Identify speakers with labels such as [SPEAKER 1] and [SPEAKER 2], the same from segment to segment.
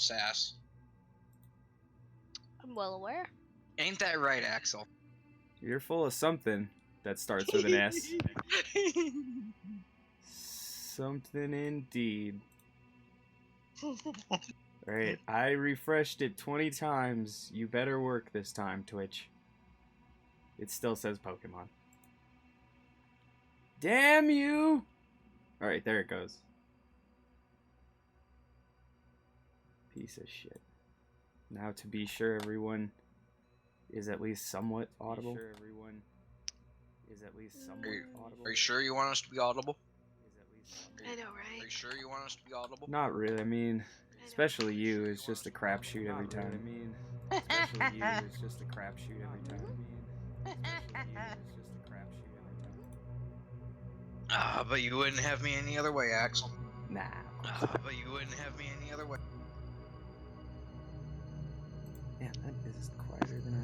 [SPEAKER 1] sass.
[SPEAKER 2] I'm well aware.
[SPEAKER 1] Ain't that right, Axel?
[SPEAKER 3] You're full of something that starts with an S. Something indeed. Alright, I refreshed it 20 times. You better work this time, Twitch. It still says Pokemon. Damn you! Alright, there it goes. Piece of shit. Now to be sure everyone is at least somewhat audible.
[SPEAKER 1] Are you sure you want us to be audible?
[SPEAKER 2] I know, right?
[SPEAKER 1] Are you sure you want us to be audible?
[SPEAKER 3] Not really, I mean, especially you, it's just a crapshoot every time. Especially you, it's just a crapshoot every time.
[SPEAKER 1] But you wouldn't have me any other way, Axel.
[SPEAKER 3] Nah.
[SPEAKER 1] But you wouldn't have me any other way.
[SPEAKER 3] Man, that is quieter than I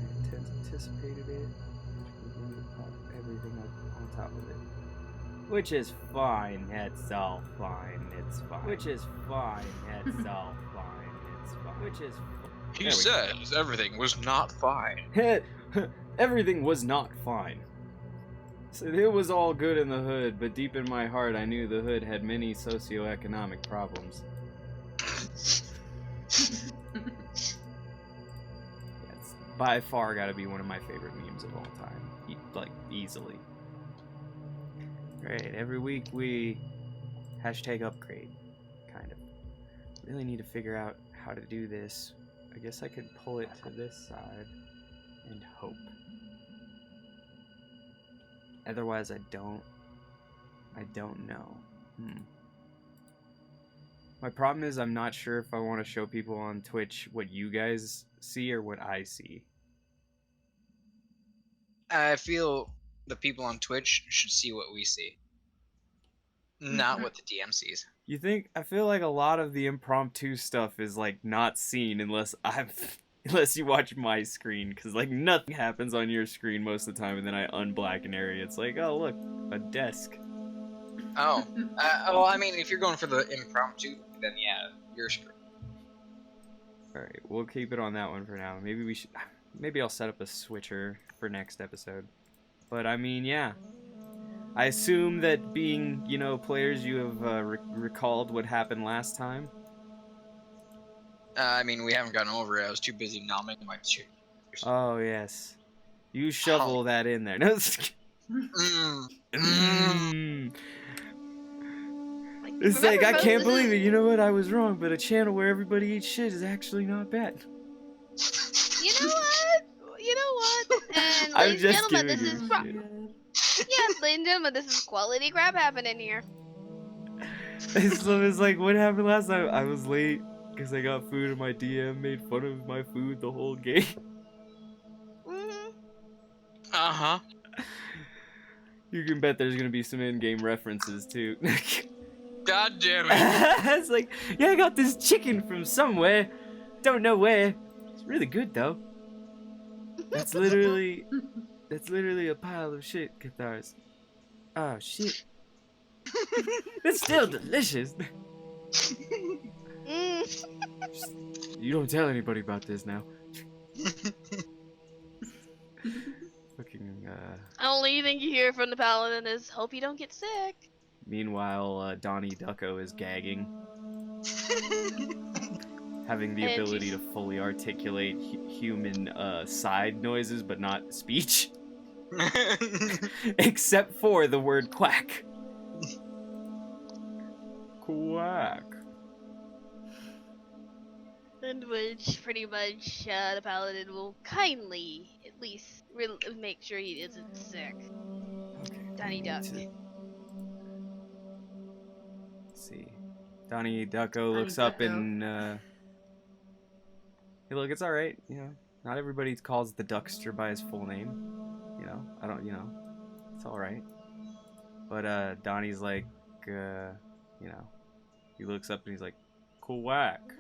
[SPEAKER 3] anticipated it. Everything up on top of it. Which is fine, it's all fine, it's fine. Which is fine, it's all fine, it's fine. Which is
[SPEAKER 1] He says everything was not fine.
[SPEAKER 3] Everything was not fine. So it was all good in the hood, but deep in my heart I knew the hood had many socioeconomic problems. That's by far gotta be one of my favorite memes of all time. Like, easily. Alright, every week we #upgrade, kind of. Really need to figure out how to do this. I guess I could pull it to this side and hope. Otherwise I don't know. My problem is I'm not sure if I want to show people on Twitch what you guys see or what I see.
[SPEAKER 1] I feel the people on Twitch should see what we see. Not what the DM sees.
[SPEAKER 3] You think? I feel like a lot of the impromptu stuff is like not seen unless you watch my screen, because like nothing happens on your screen most of the time, and then I unblack an area. It's like, oh look, a desk.
[SPEAKER 1] Oh, well, I mean, if you're going for the impromptu, then yeah, your screen.
[SPEAKER 3] All right, we'll keep it on that one for now. Maybe I'll set up a switcher for next episode. But I mean, yeah. I assume that being, players, you have recalled what happened last time.
[SPEAKER 1] I mean, we haven't gotten over it. I was too busy nomming my cheers.
[SPEAKER 3] Oh, yes. You shovel that in there. No, It's like, I can't believe it. You know what? I was wrong, but a channel where everybody eats shit is actually not bad.
[SPEAKER 2] You know what? And
[SPEAKER 3] I'm
[SPEAKER 2] ladies and
[SPEAKER 3] just
[SPEAKER 2] gentlemen,
[SPEAKER 3] giving you shit.
[SPEAKER 2] yes, ladies and gentlemen, this is quality crap happening here.
[SPEAKER 3] So it's like, what happened last time? I was late because I got food and my DM made fun of my food the whole game.
[SPEAKER 1] Uh-huh.
[SPEAKER 3] You can bet there's gonna be some in-game references too.
[SPEAKER 1] God damn it.
[SPEAKER 3] It's like, yeah, I got this chicken from somewhere. Don't know where. It's really good though. That's literally a pile of shit, Cathars. Oh shit. It's still delicious. You don't tell anybody about this now. Fucking,
[SPEAKER 2] Only thing you hear from the paladin is, hope you don't get sick.
[SPEAKER 3] Meanwhile, Donnie Ducko is gagging. Having the ability to fully articulate human side noises, but not speech. Except for the word quack. Quack.
[SPEAKER 2] In which, pretty much, the paladin will kindly, at least, make sure he isn't sick.
[SPEAKER 3] Okay.
[SPEAKER 2] Donnie Duck.
[SPEAKER 3] Let's see. Donnie Ducko looks up and, hey, look, it's alright, not everybody calls the Duckster by his full name. It's alright. But, Donnie's like, he looks up and he's like, quack.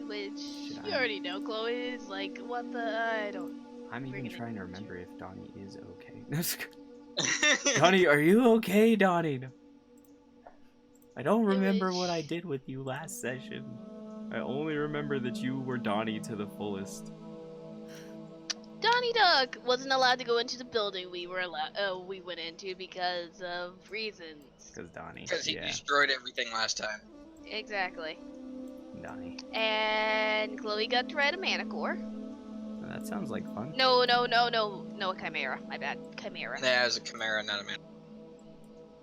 [SPEAKER 2] Which, you already know, Chloe is like, what the, I don't...
[SPEAKER 3] I'm even trying to remember if Donnie is okay. Donnie, are you okay, Donnie? I don't remember what I did with you last session. I only remember that you were Donnie to the fullest.
[SPEAKER 2] Donnie Duck wasn't allowed to go into the building we went into because of reasons.
[SPEAKER 3] Because Donnie.
[SPEAKER 1] Because he
[SPEAKER 3] Yeah,
[SPEAKER 1] destroyed everything last time.
[SPEAKER 2] Exactly.
[SPEAKER 3] Donnie.
[SPEAKER 2] And Chloe got to ride a Manicore.
[SPEAKER 3] That sounds like fun.
[SPEAKER 2] No, a Chimera. My bad, Chimera.
[SPEAKER 1] Yeah, it was a Chimera, not a man.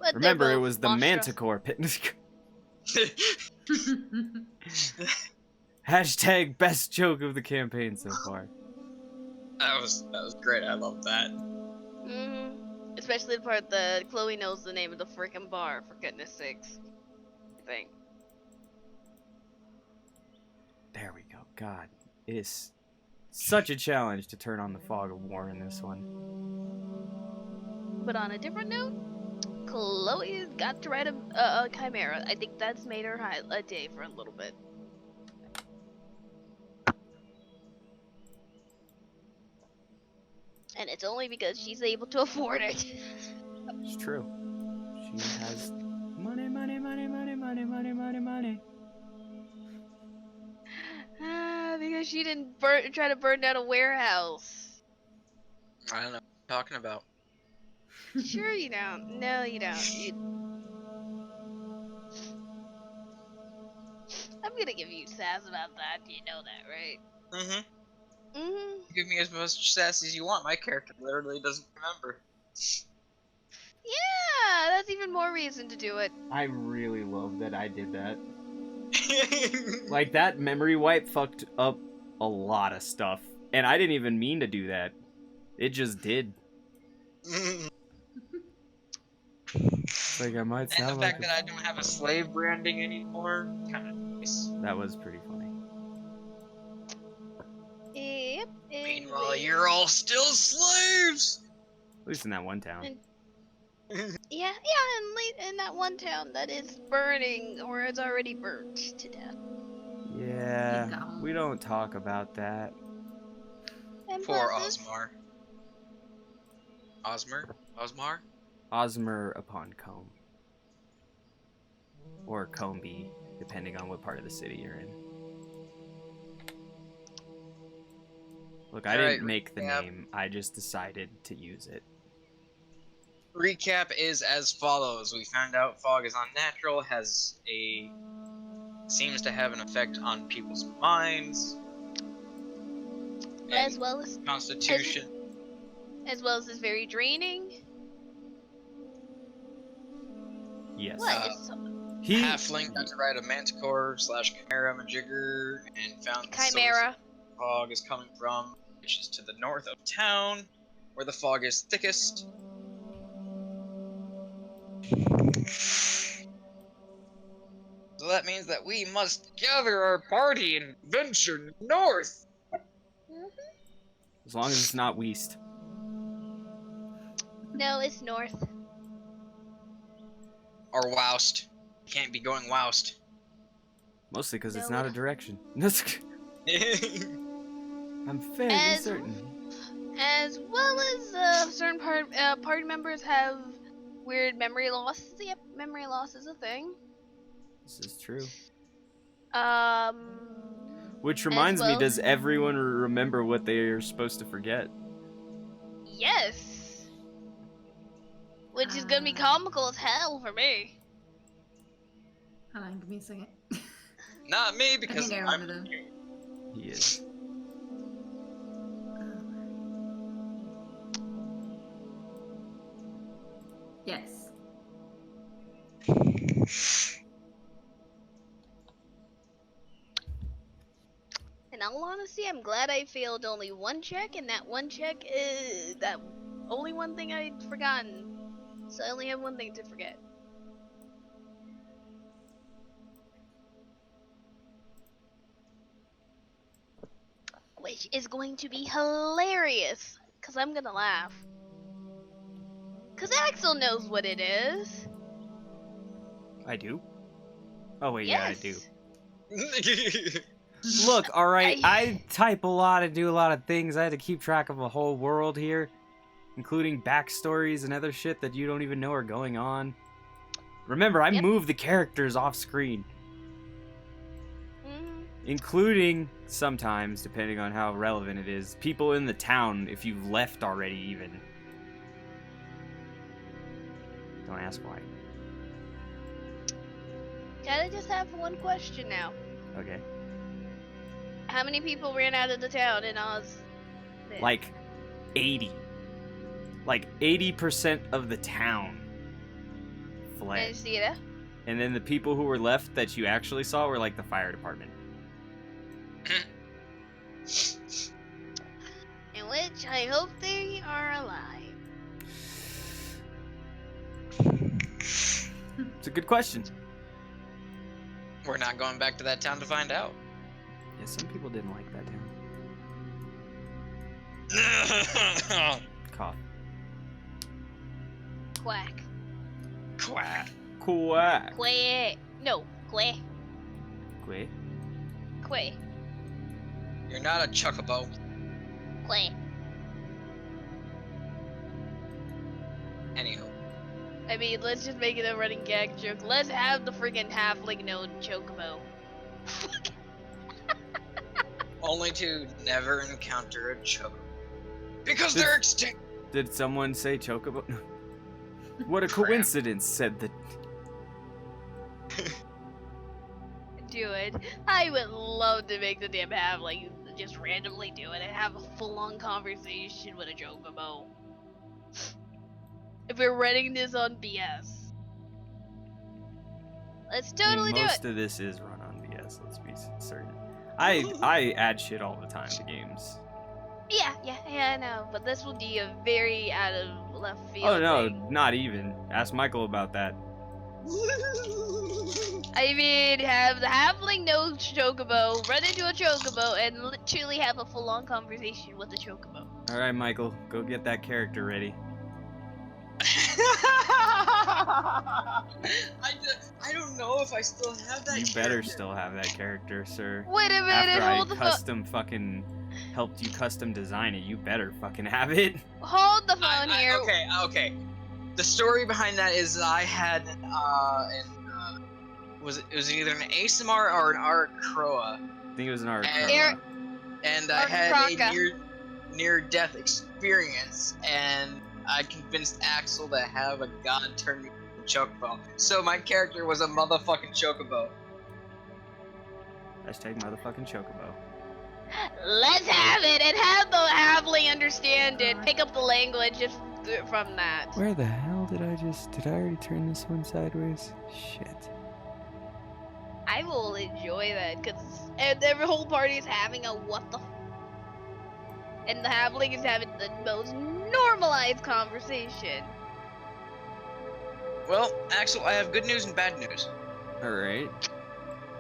[SPEAKER 2] But
[SPEAKER 3] Remember,
[SPEAKER 2] they're
[SPEAKER 3] it
[SPEAKER 2] both
[SPEAKER 3] was the
[SPEAKER 2] monstrous.
[SPEAKER 3] Manticore pit. Hashtag best joke of the campaign so far.
[SPEAKER 1] That was great. I love that.
[SPEAKER 2] Especially the part that Chloe knows the name of the freaking bar, for goodness sakes. Thing.
[SPEAKER 3] There we go. God, it is such a challenge to turn on the fog of war in this one.
[SPEAKER 2] But on a different note, Chloe got to ride a Chimera. I think that's made her a day for a little bit. And it's only because she's able to afford it.
[SPEAKER 3] It's true. She has money, money, money, money, money, money, money, money.
[SPEAKER 2] Because she didn't try to burn down a warehouse.
[SPEAKER 1] I don't know what you're talking about.
[SPEAKER 2] Sure you don't. No, you don't. I'm gonna give you sass about that. You know that, right?
[SPEAKER 1] Mm-hmm.
[SPEAKER 2] Mm-hmm.
[SPEAKER 1] Give me as much sass as you want. My character literally doesn't remember.
[SPEAKER 2] Yeah, that's even more reason to do it.
[SPEAKER 3] I really love that I did that. Like, that memory wipe fucked up a lot of stuff. And I didn't even mean to do that. It just did. It's like I might
[SPEAKER 1] And
[SPEAKER 3] sound
[SPEAKER 1] the fact that I don't have a slave branding anymore, kind of nice.
[SPEAKER 3] That was pretty funny.
[SPEAKER 2] Yep.
[SPEAKER 1] Meanwhile, you're all still slaves!
[SPEAKER 3] At least in that one town.
[SPEAKER 2] Yeah, in that one town that is burning or is already burnt to death.
[SPEAKER 3] Yeah, we don't talk about that.
[SPEAKER 2] And
[SPEAKER 1] Poor
[SPEAKER 2] plus
[SPEAKER 1] Osmar. Osmar?
[SPEAKER 3] Osmer upon Combe. Or Combe, depending on what part of the city you're in. Look, I didn't make the name, I just decided to use it.
[SPEAKER 1] Recap is as follows. We found out fog is unnatural, seems to have an effect on people's minds.
[SPEAKER 2] as well as
[SPEAKER 1] constitution.
[SPEAKER 2] As well as is very draining.
[SPEAKER 3] Yes.
[SPEAKER 2] What?
[SPEAKER 1] Halfling got to ride a Manticore / Chimera Majigger and found the source
[SPEAKER 2] Chimera.
[SPEAKER 1] the fog is coming from, which is to the north of town, where the fog is thickest. So that means that we must gather our party and venture north.
[SPEAKER 3] As long as it's not west.
[SPEAKER 2] No, it's north.
[SPEAKER 1] Or woust. Can't be going woust.
[SPEAKER 3] Mostly because it's
[SPEAKER 2] No.
[SPEAKER 3] not a direction. I'm fairly certain.
[SPEAKER 2] As well as certain party members have weird memory loss. Yep, memory loss is a thing.
[SPEAKER 3] This is true. Which
[SPEAKER 2] As
[SPEAKER 3] reminds me,
[SPEAKER 2] well-
[SPEAKER 3] does everyone remember what they are supposed to forget?
[SPEAKER 2] Yes. Which is gonna be comical as hell for me.
[SPEAKER 4] Hold on, give me a second.
[SPEAKER 1] Not me, because
[SPEAKER 4] I remember them.
[SPEAKER 3] He is.
[SPEAKER 4] Yes.
[SPEAKER 2] In all honesty, I'm glad I failed only one check, and that one check is that only one thing I'd forgotten. So I only have one thing to forget. Which is going to be hilarious, because I'm gonna laugh. Because Axel knows what it is.
[SPEAKER 3] I do? Oh wait, yeah, I do.
[SPEAKER 2] Yes.
[SPEAKER 3] Look, alright, I type a lot and do a lot of things. I had to keep track of a whole world here, including backstories and other shit that you don't even know are going on. Remember, I
[SPEAKER 2] Yep.
[SPEAKER 3] move the characters off screen. including sometimes, depending on how relevant it is, people in the town if you've left already even. Don't ask why.
[SPEAKER 2] Can I just have one question now?
[SPEAKER 3] Okay.
[SPEAKER 2] How many people ran out of the town in Oz?
[SPEAKER 3] Like 80. Like 80% of the town
[SPEAKER 2] I
[SPEAKER 3] fled.
[SPEAKER 2] see that.
[SPEAKER 3] And then the people who were left that you actually saw were like the fire department.
[SPEAKER 2] In which I hope they are alive.
[SPEAKER 3] It's a good question.
[SPEAKER 1] We're not going back to that town to find out.
[SPEAKER 3] Yeah, some people didn't like that town. Cough.
[SPEAKER 2] Quack.
[SPEAKER 1] Quack.
[SPEAKER 3] Quack.
[SPEAKER 2] Quack. No, quack.
[SPEAKER 3] Quack.
[SPEAKER 2] Quack.
[SPEAKER 1] You're not a chocobo.
[SPEAKER 2] Quack.
[SPEAKER 1] Anywho.
[SPEAKER 2] I mean, let's just make it a running gag joke. Let's have the freaking halfling known chocobo.
[SPEAKER 1] Only to never encounter a chocobo. Because they're extinct!
[SPEAKER 3] Did someone say chocobo? What a
[SPEAKER 1] Crap.
[SPEAKER 3] coincidence, said the...
[SPEAKER 2] Do it. I would love to make the damn halfling just randomly do it and have a full-on conversation with a chocobo. If we're running this on BS. Let's totally do
[SPEAKER 3] Most
[SPEAKER 2] it.
[SPEAKER 3] of this is run on BS, let's be certain. I add shit all the time to games.
[SPEAKER 2] Yeah, I know. But this would be a very out of left field
[SPEAKER 3] Oh no,
[SPEAKER 2] thing.
[SPEAKER 3] not even. Ask Michael about that.
[SPEAKER 2] I mean, have the halfling know chocobo, run into a chocobo, and literally have a full-on conversation with the chocobo.
[SPEAKER 3] Alright, Michael, go get that character ready.
[SPEAKER 1] I don't know if I still have that.
[SPEAKER 3] You better
[SPEAKER 1] character.
[SPEAKER 3] still have that character, sir.
[SPEAKER 2] Wait a minute,
[SPEAKER 3] After
[SPEAKER 2] hold the
[SPEAKER 3] I custom fucking helped you custom design it, you better fucking have it.
[SPEAKER 2] hold the phone here.
[SPEAKER 1] Okay. The story behind that is I had was it either an ASMR or an Aracroa,
[SPEAKER 3] I think it was an art.
[SPEAKER 2] Eric-
[SPEAKER 1] and I had
[SPEAKER 2] Aracroca.
[SPEAKER 1] a near-death experience, and I convinced Axel to have a god turn me into a chocobo. So my character was a motherfucking chocobo.
[SPEAKER 3] Hashtag motherfucking chocobo.
[SPEAKER 2] Let's have it and have the halfling understand it. Pick up the language just from that.
[SPEAKER 3] Where the hell did I already turn this one sideways? Shit.
[SPEAKER 2] I will enjoy that because every whole party is having a what the and the halfling is having the most normalized conversation.
[SPEAKER 1] Well, Axel, I have good news and bad news.
[SPEAKER 3] Alright.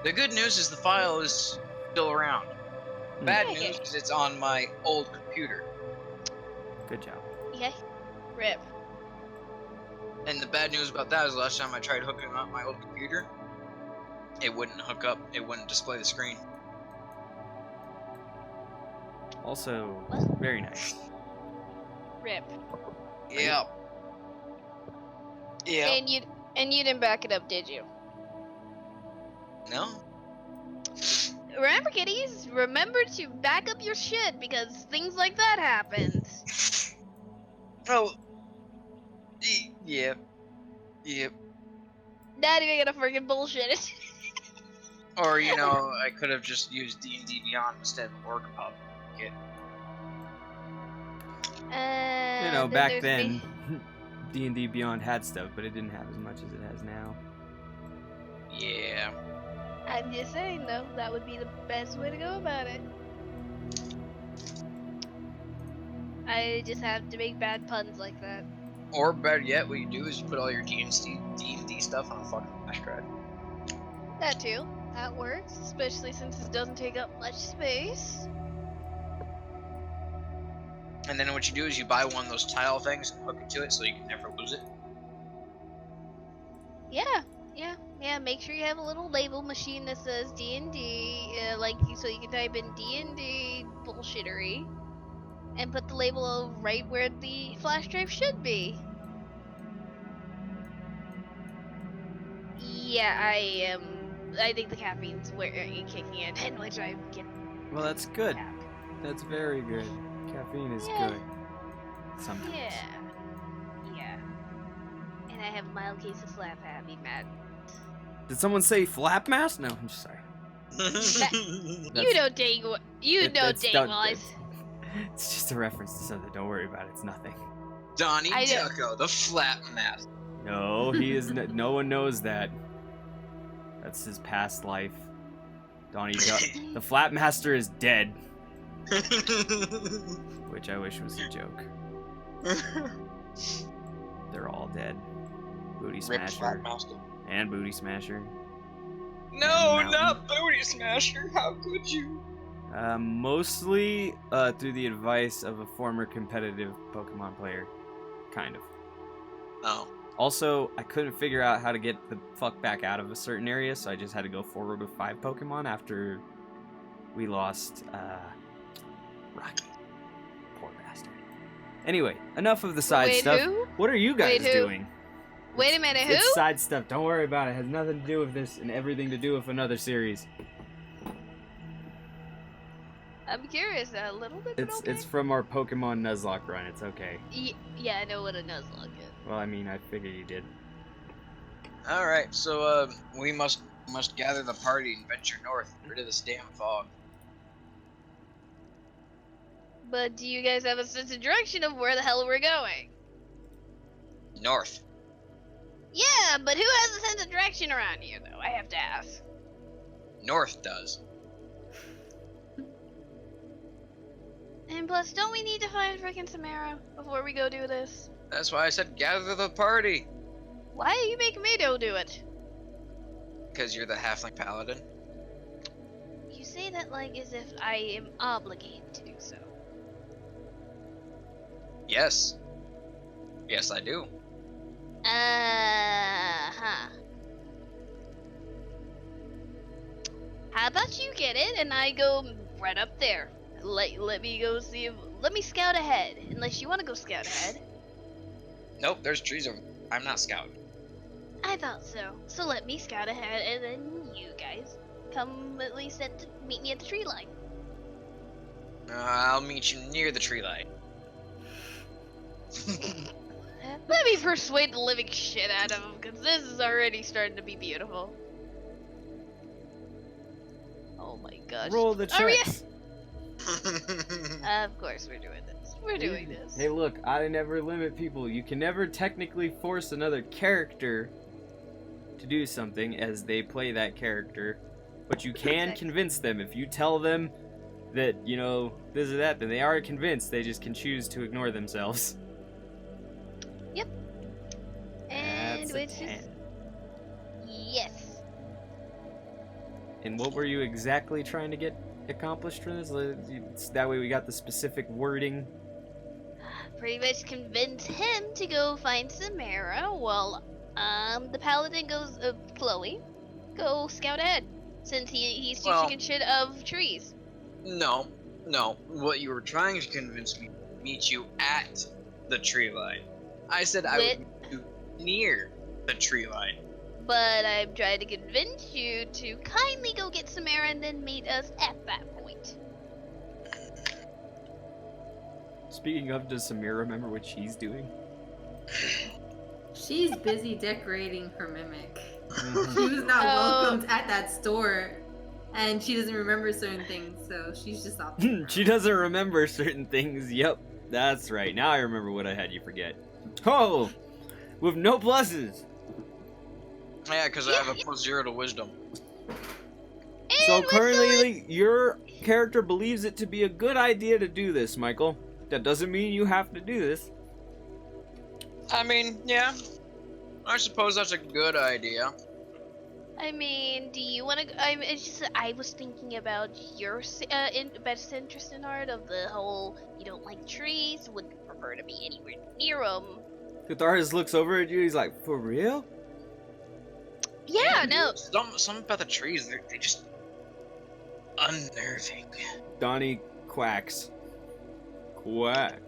[SPEAKER 1] The good news is the file is still around. Bad
[SPEAKER 2] Okay.
[SPEAKER 1] news is it's on my old computer.
[SPEAKER 3] Good job.
[SPEAKER 2] Yeah. Rip.
[SPEAKER 1] And the bad news about that is last time I tried hooking up my old computer, it wouldn't hook up, it wouldn't display the screen.
[SPEAKER 3] Also,
[SPEAKER 2] What?
[SPEAKER 3] very nice.
[SPEAKER 2] Rip.
[SPEAKER 1] Yep. Yeah.
[SPEAKER 2] And you didn't back it up, did you?
[SPEAKER 1] No?
[SPEAKER 2] Remember, kiddies, remember to back up your shit because things like that happen.
[SPEAKER 1] Oh. Yep.
[SPEAKER 2] Not even gonna freaking bullshit it.
[SPEAKER 1] Or, you know, I could have just used D&D Beyond instead of Orcpub.
[SPEAKER 3] You know, back
[SPEAKER 2] there's
[SPEAKER 3] then,
[SPEAKER 2] me.
[SPEAKER 3] D&D Beyond had stuff, but it didn't have as much as it has now.
[SPEAKER 1] Yeah.
[SPEAKER 2] I'm just saying, though, that would be the best way to go about it. I just have to make bad puns like that.
[SPEAKER 1] Or better yet, what you do is you put all your D&D stuff on a fucking flash drive.
[SPEAKER 2] That too. That works, especially since it doesn't take up much space.
[SPEAKER 1] And then what you do is you buy one of those tile things and hook it to it so you can never lose it.
[SPEAKER 2] Yeah. Make sure you have a little label machine that says D&D, so you can type in D&D bullshittery, and put the label right where the flash drive should be. Yeah, I am I think the caffeine's kicking in, in which I get.
[SPEAKER 3] Well, that's good.
[SPEAKER 2] Cap.
[SPEAKER 3] That's very good. Caffeine is
[SPEAKER 2] Yeah.
[SPEAKER 3] good. Sometimes.
[SPEAKER 2] Yeah. And I have a mild case of slap happy, Matt.
[SPEAKER 3] Did someone say flap mask? No, I'm just sorry.
[SPEAKER 2] You know dang well.
[SPEAKER 3] It's just a reference to something. Don't worry about it. It's nothing.
[SPEAKER 1] Donnie
[SPEAKER 2] I know.
[SPEAKER 1] Ducko, the flap mask.
[SPEAKER 3] No, he is. No one knows that. That's his past life. Donnie Duck. The Flap Master is dead, which I wish was a joke. They're all dead. Booty
[SPEAKER 1] Rip Flap
[SPEAKER 3] Smasher
[SPEAKER 1] Master.
[SPEAKER 3] and Booty Smasher.
[SPEAKER 1] No,
[SPEAKER 3] Mountain.
[SPEAKER 1] not Booty Smasher. How could you?
[SPEAKER 3] Mostly through the advice of a former competitive Pokemon player. Kind of.
[SPEAKER 1] Oh.
[SPEAKER 3] Also, I couldn't figure out how to get the fuck back out of a certain area, so I just had to go forward with 5 Pokemon after we lost, Rocky. Poor bastard. Anyway, enough of the side
[SPEAKER 2] Wait,
[SPEAKER 3] stuff.
[SPEAKER 2] who?
[SPEAKER 3] What are you guys
[SPEAKER 2] Wait, who?
[SPEAKER 3] doing?
[SPEAKER 2] Wait a minute, who?
[SPEAKER 3] It's side stuff. Don't worry about it. It has nothing to do with this and everything to do with another series.
[SPEAKER 2] I'm curious a little bit. But okay.
[SPEAKER 3] It's from our Pokemon Nuzlocke run. It's okay.
[SPEAKER 2] Yeah, I know what a Nuzlocke is.
[SPEAKER 3] Well, I mean, I figured you did.
[SPEAKER 1] All right, so we must gather the party and venture north, get rid of this damn fog.
[SPEAKER 2] But do you guys have a sense of direction of where the hell we're going?
[SPEAKER 1] North.
[SPEAKER 2] Yeah, but who has a sense of direction around here, though? I have to ask.
[SPEAKER 1] North does.
[SPEAKER 2] And plus, don't we need to find frickin' Samara before we go do this?
[SPEAKER 1] That's why I said gather the party.
[SPEAKER 2] Why are you making me do it?
[SPEAKER 1] Because you're the halfling paladin.
[SPEAKER 2] You say that like as if I am obligated to do so.
[SPEAKER 1] Yes. Yes, I do.
[SPEAKER 2] Huh. How about you get it and I go right up there? Let me go see if. Let me scout ahead. Unless you want to go scout ahead.
[SPEAKER 1] Nope, there's trees over. I'm not scouting.
[SPEAKER 2] I thought so. So let me scout ahead and then you guys come at least meet me at the tree line.
[SPEAKER 1] I'll meet you near the tree line.
[SPEAKER 2] Let me persuade the living shit out of him, because this is already starting to be beautiful. Oh my gosh.
[SPEAKER 3] Roll the
[SPEAKER 2] Are we-
[SPEAKER 3] checks.
[SPEAKER 2] Of course we're doing this. We're doing this.
[SPEAKER 3] Hey, look, I never limit people. You can never technically force another character to do something as they play that character, but you can
[SPEAKER 2] Exactly.
[SPEAKER 3] convince them. If you tell them that, you know, this or that, then they are convinced. They just can choose to ignore themselves.
[SPEAKER 2] And
[SPEAKER 3] That's a
[SPEAKER 2] which is
[SPEAKER 3] 10.
[SPEAKER 2] yes.
[SPEAKER 3] And what were you exactly trying to get accomplished for this? That way we got the specific wording.
[SPEAKER 2] Pretty much convince him to go find Samara while the paladin goes Chloe go scout ahead since he's too chicken shit of trees.
[SPEAKER 1] No. What you were trying to convince me to meet you at the tree line. I said I would meet you near the tree line.
[SPEAKER 2] But I'm trying to convince you to kindly go get Samara and then meet us at that point.
[SPEAKER 3] Speaking of, does Samira remember what she's doing?
[SPEAKER 4] She's busy decorating her mimic. She was not welcomed at that store, and she doesn't remember certain things, so she's just off.
[SPEAKER 3] She doesn't remember certain things. Yep, that's right. Now I remember what I had you forget. Oh, with no pluses.
[SPEAKER 1] Yeah, because I have a +0 to wisdom.
[SPEAKER 3] So
[SPEAKER 2] And
[SPEAKER 3] currently, your character believes it to be a good idea to do this, Michael. That doesn't mean you have to do this.
[SPEAKER 1] I mean, yeah. I suppose that's a good idea.
[SPEAKER 2] I mean, do you want to? I was thinking about your best interest in art of the whole. You don't like trees, wouldn't prefer to be anywhere near them.
[SPEAKER 3] Catharsis looks over at you. He's like, "For real?"
[SPEAKER 2] Yeah, no.
[SPEAKER 1] Some about the trees, they just unnerving.
[SPEAKER 3] Donnie quacks. Quack.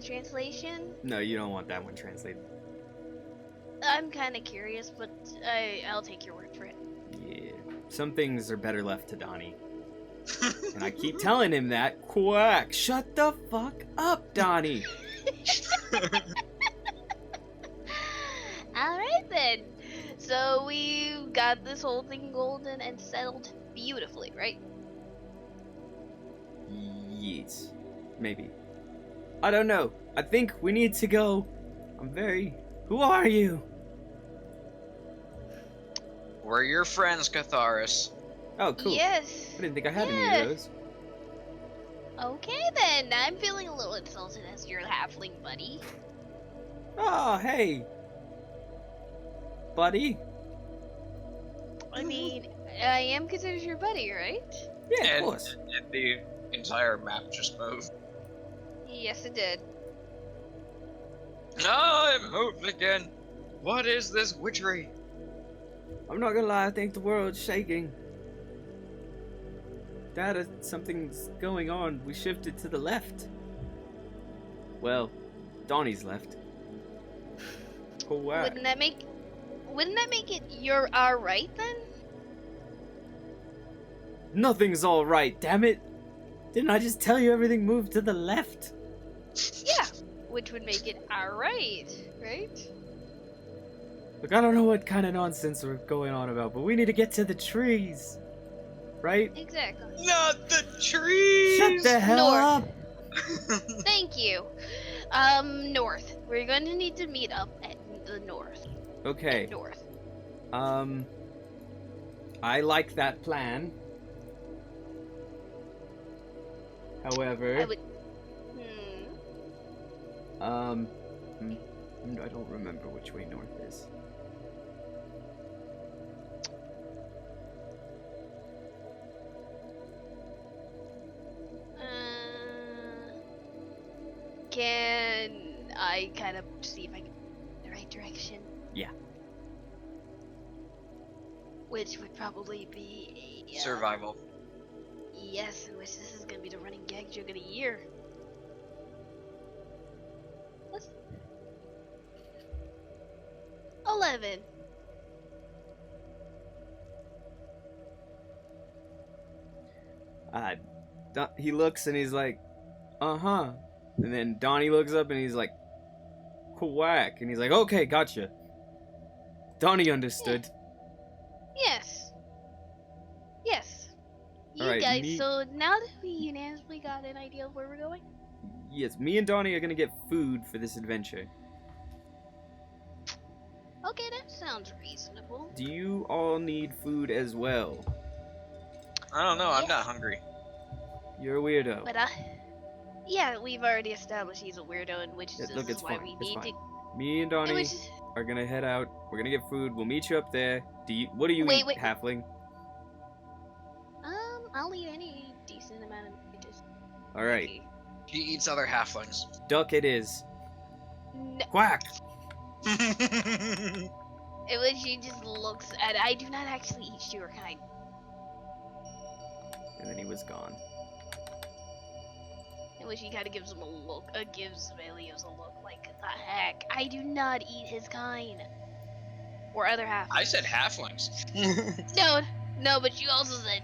[SPEAKER 2] Translation?
[SPEAKER 3] No, you don't want that one translated.
[SPEAKER 2] I'm kind of curious, but I'll take your word for it.
[SPEAKER 3] Yeah, some things are better left to Donnie. And I keep telling him that. Quack! Shut the fuck up, Donnie!
[SPEAKER 2] Alright then. So we got this whole thing golden and settled beautifully, right?
[SPEAKER 3] Yes. Maybe. I don't know. I think we need to go. Who are you?
[SPEAKER 1] We're your friends, Catharis.
[SPEAKER 3] Oh, cool.
[SPEAKER 2] Yes.
[SPEAKER 3] I didn't think I had any
[SPEAKER 2] Yeah.
[SPEAKER 3] of those.
[SPEAKER 2] Okay then. I'm feeling a little insulted as your halfling buddy.
[SPEAKER 3] Oh, hey. Buddy?
[SPEAKER 2] I mean, I am considered your buddy, right?
[SPEAKER 3] Yeah, of
[SPEAKER 1] And,
[SPEAKER 3] course.
[SPEAKER 1] and the entire map just moved.
[SPEAKER 2] Yes, it did.
[SPEAKER 1] No, it moved again. What is this witchery?
[SPEAKER 3] I'm not gonna lie, I think the world's shaking. Dad, something's going on. We shifted to the left. Well, Donnie's left. Quack.
[SPEAKER 2] Wouldn't that make it you're alright then?
[SPEAKER 3] Nothing's alright, damn it! Didn't I just tell you everything moved to the left?
[SPEAKER 2] Yeah. Which would make it alright, right?
[SPEAKER 3] Look, I don't know what kind of nonsense we're going on about, but we need to get to the trees. Right?
[SPEAKER 2] Exactly.
[SPEAKER 1] Not the trees!
[SPEAKER 3] Shut the hell
[SPEAKER 2] North.
[SPEAKER 3] up!
[SPEAKER 2] Thank you. North. We're going to need to meet up at the north.
[SPEAKER 3] Okay.
[SPEAKER 2] North.
[SPEAKER 3] I like that plan. However,
[SPEAKER 2] I would.
[SPEAKER 3] I don't remember which way north is.
[SPEAKER 2] Can I kind of see if I can go in the right direction?
[SPEAKER 3] Yeah.
[SPEAKER 2] Which would probably be a
[SPEAKER 1] Survival.
[SPEAKER 2] Yes, in which this is gonna be the running gag joke of the year. Let's 11.
[SPEAKER 3] He looks and he's like, uh-huh. And then Donnie looks up and he's like, quack. And he's like, okay, gotcha. Donnie understood.
[SPEAKER 2] Yes. Yes. You
[SPEAKER 3] Alright,
[SPEAKER 2] guys, so now that we unanimously got an idea of where we're going?
[SPEAKER 3] Yes, me and Donnie are gonna get food for this adventure.
[SPEAKER 2] Okay, that sounds reasonable.
[SPEAKER 3] Do you all need food as well?
[SPEAKER 1] I don't know, I'm not hungry.
[SPEAKER 3] You're a weirdo.
[SPEAKER 2] But yeah, we've already established he's a weirdo, in which
[SPEAKER 3] Yeah,
[SPEAKER 2] this
[SPEAKER 3] look,
[SPEAKER 2] is
[SPEAKER 3] it's
[SPEAKER 2] why
[SPEAKER 3] fine,
[SPEAKER 2] we
[SPEAKER 3] it's
[SPEAKER 2] need
[SPEAKER 3] fine.
[SPEAKER 2] to.
[SPEAKER 3] Me and
[SPEAKER 2] in
[SPEAKER 3] Donnie
[SPEAKER 2] which,
[SPEAKER 3] are gonna head out. We're gonna get food. We'll meet you up there. What do you
[SPEAKER 2] Wait,
[SPEAKER 3] eat,
[SPEAKER 2] wait.
[SPEAKER 3] halfling?
[SPEAKER 2] I'll eat any decent amount of meat.
[SPEAKER 3] Alright.
[SPEAKER 1] He eats other halflings.
[SPEAKER 3] Duck it is.
[SPEAKER 2] No,
[SPEAKER 3] Quack!
[SPEAKER 2] in which he just looks at. I do not actually eat your kind.
[SPEAKER 3] And then he was gone.
[SPEAKER 2] In which he kind of gives him a look. Gives Valios a look like, the heck? I do not eat his kind. Or other half.
[SPEAKER 1] I said halflings.
[SPEAKER 2] No, but you also said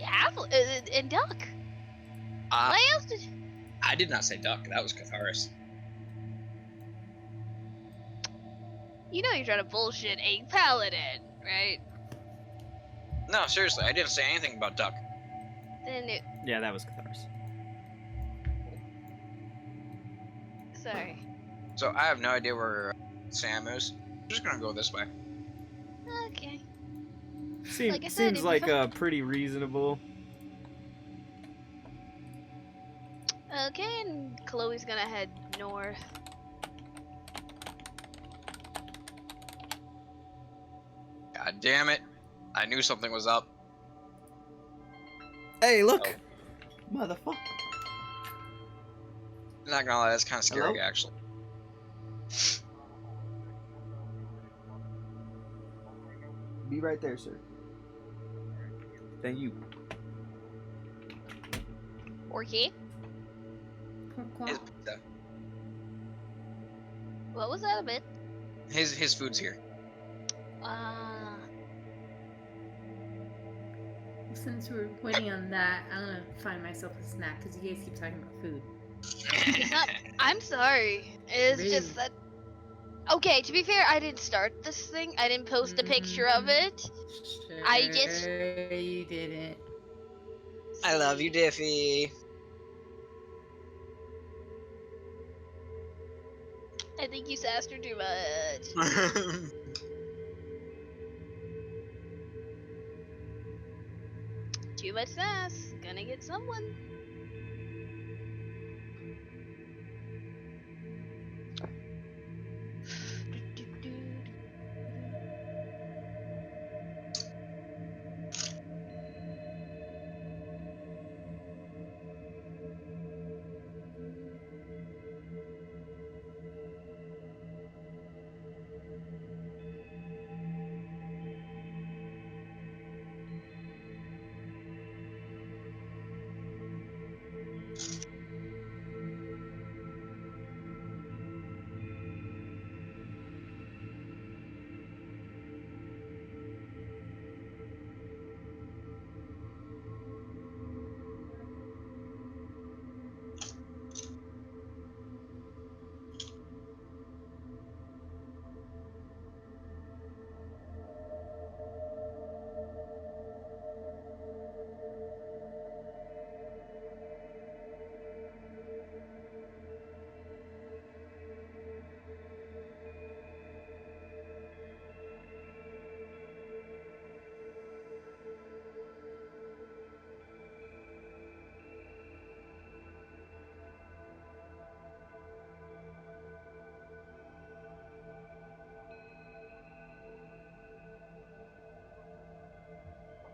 [SPEAKER 2] half and duck. Why else did?
[SPEAKER 1] I did not say duck, that was Catharis.
[SPEAKER 2] You know you're trying to bullshit a paladin, right?
[SPEAKER 1] No, seriously, I didn't say anything about duck.
[SPEAKER 2] Then it.
[SPEAKER 3] Yeah, that was Cathar's.
[SPEAKER 2] Sorry.
[SPEAKER 1] So I have no idea where Sam is. I'm just gonna go this way.
[SPEAKER 2] Okay.
[SPEAKER 3] Seems
[SPEAKER 2] I said,
[SPEAKER 3] seems
[SPEAKER 2] if
[SPEAKER 3] like
[SPEAKER 2] I-
[SPEAKER 3] pretty reasonable.
[SPEAKER 2] Okay, and Chloe's gonna head north.
[SPEAKER 1] God damn it. I knew something was up.
[SPEAKER 3] Hey, look!
[SPEAKER 1] Oh.
[SPEAKER 3] Motherfucker.
[SPEAKER 1] Not gonna lie, that's kind of scary,
[SPEAKER 3] Hello?
[SPEAKER 1] actually.
[SPEAKER 3] Be right there, sir. Thank you.
[SPEAKER 2] Okay.
[SPEAKER 1] It's pizza.
[SPEAKER 2] What was that a bit?
[SPEAKER 1] His food's here.
[SPEAKER 4] Since we're waiting on that, I'm gonna find myself a snack because you guys keep talking about food.
[SPEAKER 2] It's not. I'm sorry. It's
[SPEAKER 4] Rude.
[SPEAKER 2] just that. Okay, to be fair, I didn't start this thing. I didn't post a picture of it.
[SPEAKER 4] Sure,
[SPEAKER 2] I just-
[SPEAKER 4] you didn't.
[SPEAKER 1] I love you, Dffy.
[SPEAKER 2] I think you sassed her too much. Too much sass. Gonna get someone.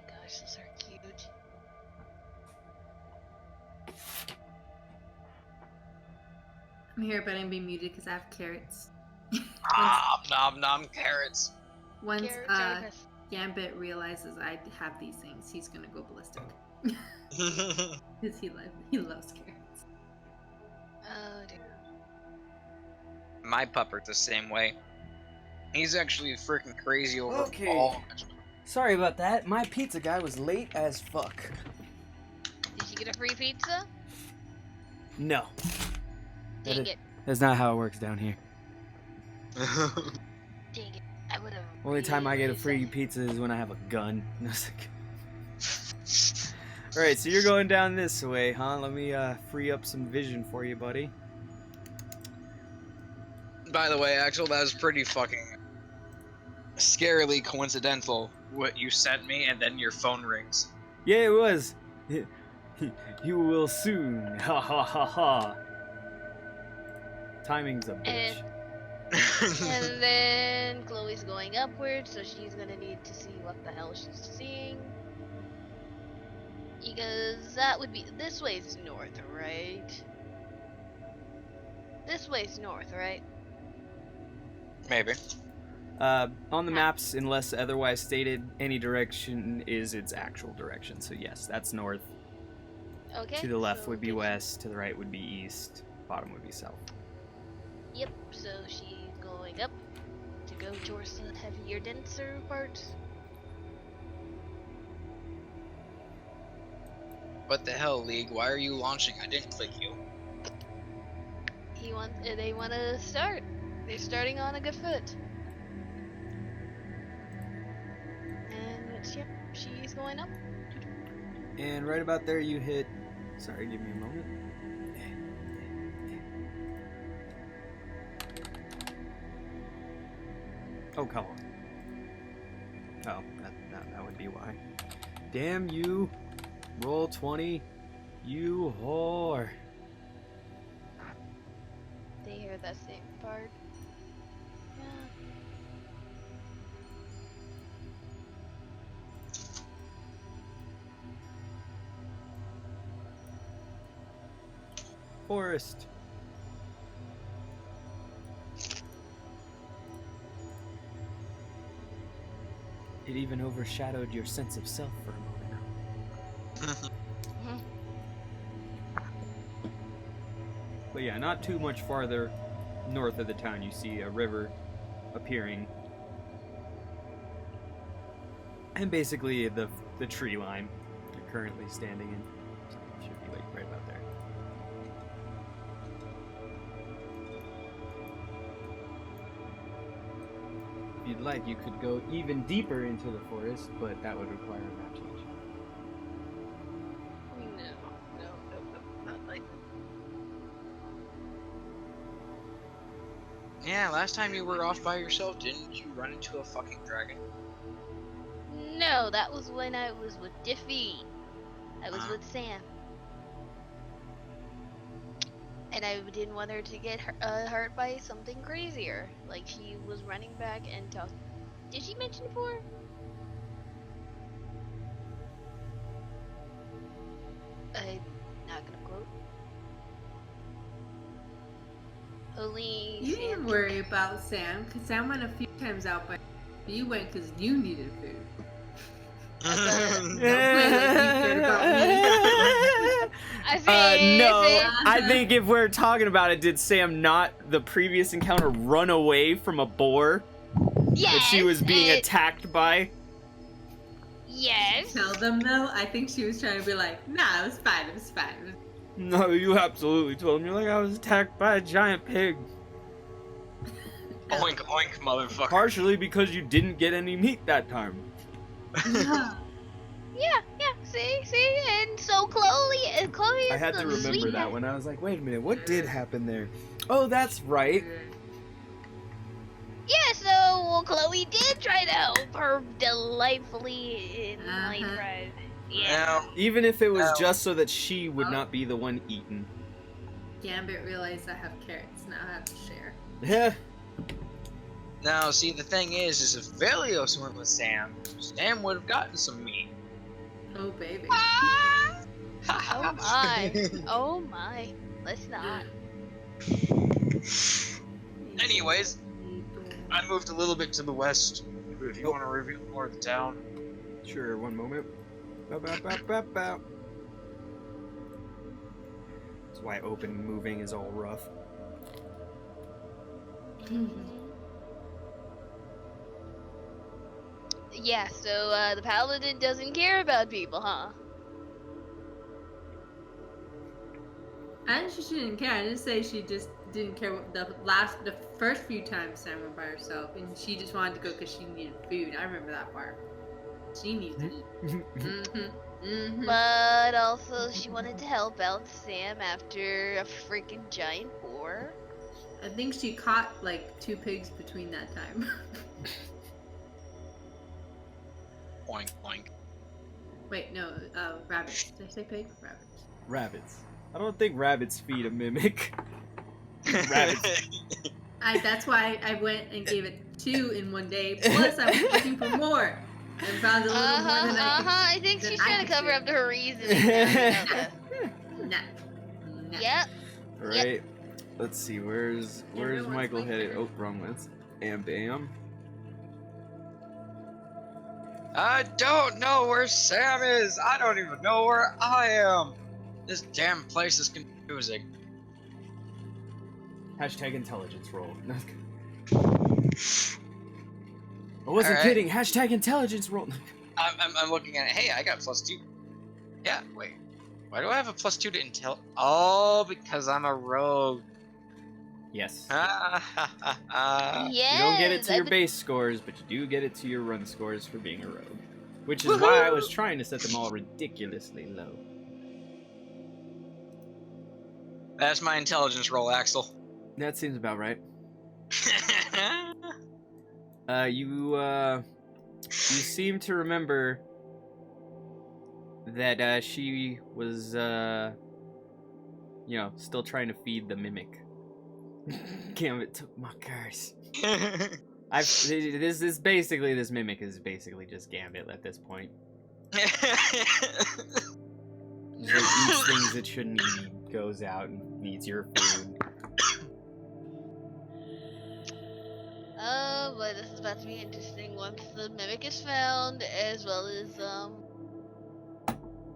[SPEAKER 2] Gosh, those are cute.
[SPEAKER 4] I'm here, but I'm being muted because I have carrots.
[SPEAKER 1] Nom nom carrots.
[SPEAKER 4] Once
[SPEAKER 2] Carrots are the best.
[SPEAKER 4] Gambit realizes I have these things, he's gonna go ballistic. Because he loves carrots.
[SPEAKER 2] Oh dear.
[SPEAKER 1] My pupper's the same way. He's actually freaking crazy over
[SPEAKER 3] Okay.
[SPEAKER 1] all.
[SPEAKER 3] Sorry about that. My pizza guy was late as fuck.
[SPEAKER 2] Did you get a free pizza?
[SPEAKER 3] No.
[SPEAKER 2] Dang it.
[SPEAKER 3] That's not how it works down here.
[SPEAKER 2] Dang it. I would have.
[SPEAKER 3] Only time I get a free pizza is when I have a gun. Alright, so you're going down this way, huh? Let me free up some vision for you, buddy.
[SPEAKER 1] By the way, Axel, that was pretty fucking scarily coincidental what you sent me, and then your phone rings.
[SPEAKER 3] Yeah, it was. You will soon. Ha ha ha ha. Timing's a bitch.
[SPEAKER 2] And then Chloe's going upwards, so she's gonna need to see what the hell she's seeing. Because that would be. This way's north, right? This way's north, right?
[SPEAKER 1] Maybe.
[SPEAKER 3] On the maps, unless otherwise stated, any direction is its actual direction. So yes, that's north.
[SPEAKER 2] Okay.
[SPEAKER 3] To the left
[SPEAKER 2] so
[SPEAKER 3] would be
[SPEAKER 2] good.
[SPEAKER 3] west, to the right would be east, bottom would be south.
[SPEAKER 2] Yep, so she's going up to go towards the heavier, denser part.
[SPEAKER 1] What the hell, League? Why are you launching? I didn't click you.
[SPEAKER 2] They want to start. They're starting on a good foot. And yep, she's going up.
[SPEAKER 3] And right about there you hit... Sorry, give me a moment. Oh, come on. Oh, that would be why. Damn you. Roll 20. You whore.
[SPEAKER 2] They hear that same part. Yeah.
[SPEAKER 3] Forest. It even overshadowed your sense of self for a moment. But yeah, not too much farther north of the town you see a river appearing. And basically the tree line you're currently standing in. So it should be like right about there. If you'd like, you could go even deeper into the forest, but that would require a map change.
[SPEAKER 2] No, not like.
[SPEAKER 1] Yeah, last time you were off by yourself, didn't you run into a fucking dragon?
[SPEAKER 2] No, that was when I was with Dffy. I was with Sam. And I didn't want her to get hurt by something crazier. Like she was running back and talking. Did she mention it before? I'm not gonna quote. Only
[SPEAKER 4] You
[SPEAKER 2] Sam
[SPEAKER 4] didn't
[SPEAKER 2] can-
[SPEAKER 4] worry about Sam, because Sam went a few times out, but you went because you needed food.
[SPEAKER 2] I
[SPEAKER 3] No,
[SPEAKER 2] see.
[SPEAKER 3] I think if we're talking about it, did Sam not, the previous encounter, run away from a boar
[SPEAKER 2] Yes,
[SPEAKER 3] that she was being
[SPEAKER 2] and-
[SPEAKER 3] attacked by?
[SPEAKER 2] Yes.
[SPEAKER 4] Tell them though, I think she was trying to be like, nah, it was fine, it was fine.
[SPEAKER 3] No, you absolutely told me, like, I was attacked by a giant pig.
[SPEAKER 1] Oink oink, motherfucker.
[SPEAKER 3] Partially because you didn't get any meat that time.
[SPEAKER 2] Yeah, see, and so Chloe is
[SPEAKER 3] I had to
[SPEAKER 2] the
[SPEAKER 3] remember
[SPEAKER 2] sweetheart.
[SPEAKER 3] that when I was like, wait a minute, what did happen there? Oh, that's right.
[SPEAKER 2] Yeah, so Chloe did try to help her delightfully in light ride. Yeah.
[SPEAKER 1] Now,
[SPEAKER 3] Even if it was
[SPEAKER 1] No.
[SPEAKER 3] just so that she would not be the one eaten.
[SPEAKER 4] Gambit realized I have carrots, now I have to share.
[SPEAKER 3] Yeah.
[SPEAKER 1] now, see, the thing is if Velios went with Sam, Sam would have gotten some meat.
[SPEAKER 4] Oh baby.
[SPEAKER 2] Ah! Oh my. Oh my. Let's not.
[SPEAKER 1] Anyways, I moved a little bit to the west. If you want to reveal more of the town.
[SPEAKER 3] Sure, one moment. Bow, bow, bow, bow, bow. That's why open moving is all rough.
[SPEAKER 2] Yeah, so the paladin doesn't care about people, huh?
[SPEAKER 4] I didn't say she didn't care, I didn't say she just didn't care what the first few times Sam went by herself, and she just wanted to go because she needed food. I remember that part. She needed to eat.
[SPEAKER 2] But also she wanted to help out Sam after a freaking giant boar.
[SPEAKER 4] I think she caught like 2 pigs between that time.
[SPEAKER 1] Oink oink.
[SPEAKER 4] Wait, no, rabbits. Did I say pig? Rabbits.
[SPEAKER 3] Rabbits. I don't think rabbits feed a mimic. Rabbits.
[SPEAKER 4] That's why I went and gave it 2 in one day. Plus, I was looking for more and found a little more than I
[SPEAKER 2] I think
[SPEAKER 4] than
[SPEAKER 2] she's
[SPEAKER 4] I
[SPEAKER 2] trying to
[SPEAKER 4] could
[SPEAKER 2] cover
[SPEAKER 4] do.
[SPEAKER 2] up her reasoning. Now,
[SPEAKER 4] could. Nah.
[SPEAKER 2] Yep.
[SPEAKER 3] Right. Let's see, where's
[SPEAKER 4] what's
[SPEAKER 3] Michael
[SPEAKER 4] my
[SPEAKER 3] headed?
[SPEAKER 4] turn?
[SPEAKER 3] Oh, wrong ones. Am bam.
[SPEAKER 1] I don't know where Sam is. I don't even know where I am. This damn place is confusing.
[SPEAKER 3] Hashtag intelligence roll. I wasn't
[SPEAKER 1] Alright.
[SPEAKER 3] kidding. Hashtag intelligence roll.
[SPEAKER 1] I'm looking at it. Hey, I got +2. Yeah, wait. Why do I have a +2 to intel? Oh, because I'm a rogue.
[SPEAKER 3] Yes.
[SPEAKER 1] Ah,
[SPEAKER 2] Yes.
[SPEAKER 3] You don't get it to your
[SPEAKER 2] I-
[SPEAKER 3] base scores, but you do get it to your run scores for being a rogue. Which is why I was trying to set them all ridiculously low.
[SPEAKER 1] That's my intelligence roll, Axel.
[SPEAKER 3] That seems about right. You seem to remember that she was, still trying to feed the mimic. Gambit took my curse. This mimic is basically just Gambit at this point. It eats things it shouldn't eat, goes out and eats your food.
[SPEAKER 2] But this is about to be interesting once the mimic is found, as well as,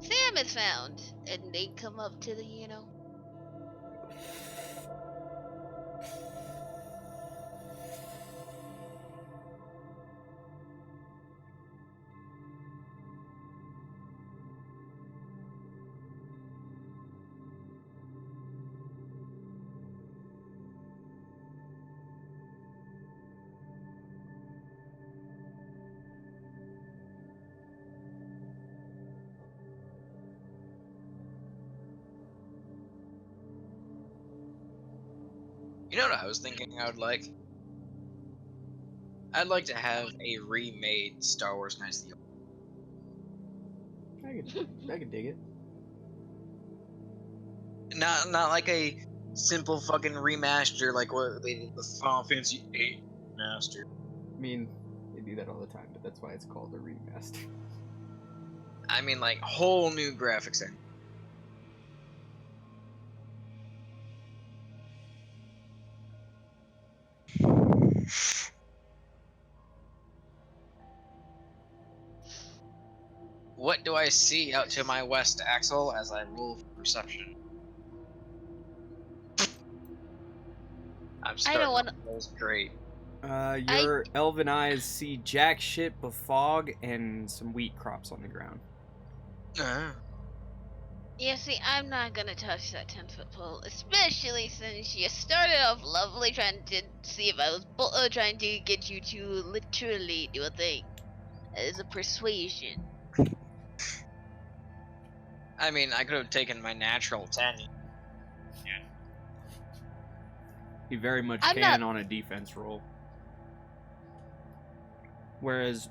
[SPEAKER 2] Sam is found, and they come up to the,
[SPEAKER 1] You know what I was thinking I would like? I'd like to have a remade Star Wars Knights of the Old.
[SPEAKER 3] I can dig it.
[SPEAKER 1] Not like a simple fucking remaster like what they did with Final Fantasy VIII Master.
[SPEAKER 3] I mean, they do that all the time, but that's why it's called a remaster.
[SPEAKER 1] I mean, like, whole new graphics engine. What do I see out to my west, Axel, as I roll for perception? I'm starting.
[SPEAKER 2] I don't want.
[SPEAKER 1] That's great.
[SPEAKER 3] Your elven eyes see jack shit but fog and some wheat crops on the ground.
[SPEAKER 2] Yeah, see, I'm not gonna touch that 10-foot pole, especially since you started off lovely trying to see if I was trying to get you to literally do a thing as a persuasion.
[SPEAKER 1] I mean, I could have taken my natural 10.
[SPEAKER 3] He very much
[SPEAKER 2] I'm
[SPEAKER 3] can
[SPEAKER 2] not-
[SPEAKER 3] on a defense roll. Whereas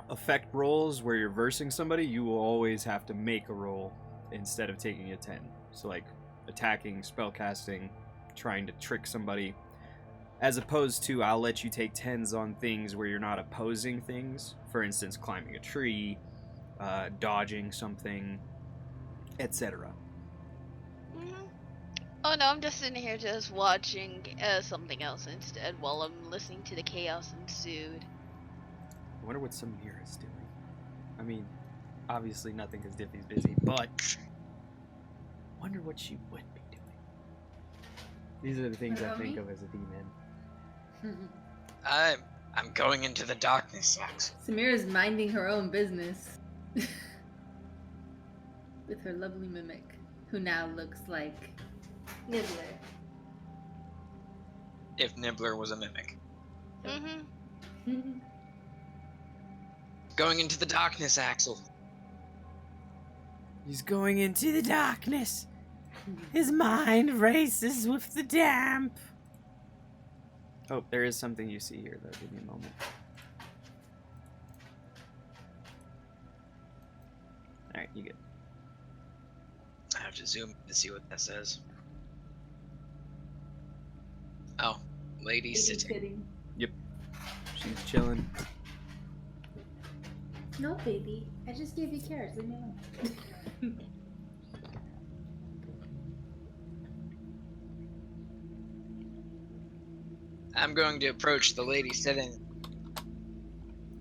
[SPEAKER 3] effect rolls where you're versing somebody, you will always have to make a roll instead of taking a 10. So like attacking, spellcasting, trying to trick somebody. As opposed to I'll let you take 10s on things where you're not opposing things. For instance, climbing a tree, dodging something, etc.
[SPEAKER 2] Oh no, I'm just sitting here just watching something else instead while I'm listening to the chaos ensued.
[SPEAKER 3] I wonder what Samir is doing. I mean, obviously nothing because Dffy's busy, but I wonder what she would be doing. These are the things I think of as a D-man.
[SPEAKER 1] I'm going into the darkness, Axel.
[SPEAKER 4] Samira's minding her own business. With her lovely mimic, who now looks like Nibbler.
[SPEAKER 1] If Nibbler was a mimic.
[SPEAKER 2] Mm-hmm.
[SPEAKER 1] Going into the darkness, Axel.
[SPEAKER 3] He's going into the darkness. His mind races with the damp. Oh, there is something you see here, though. Give me a moment. Alright, you good.
[SPEAKER 1] I have to zoom to see what that says. Oh, lady sitting.
[SPEAKER 3] Yep. She's chilling.
[SPEAKER 4] No, baby. I just gave you carrots. Leave me alone.
[SPEAKER 1] I'm going to approach the lady sitting.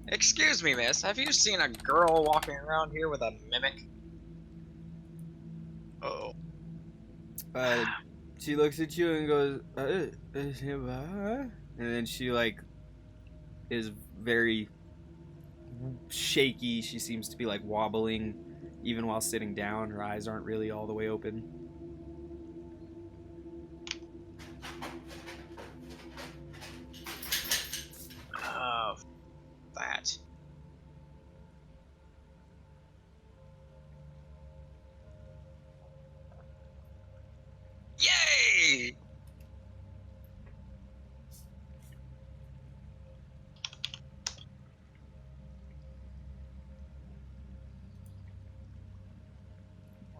[SPEAKER 1] Excuse me, miss. Have you seen a girl walking around here with a mimic? Oh.
[SPEAKER 3] She looks at you and goes, and then she, like, is very shaky. She seems to be, like, wobbling even while sitting down. Her eyes aren't really all the way open.
[SPEAKER 1] Oh, that. Yay!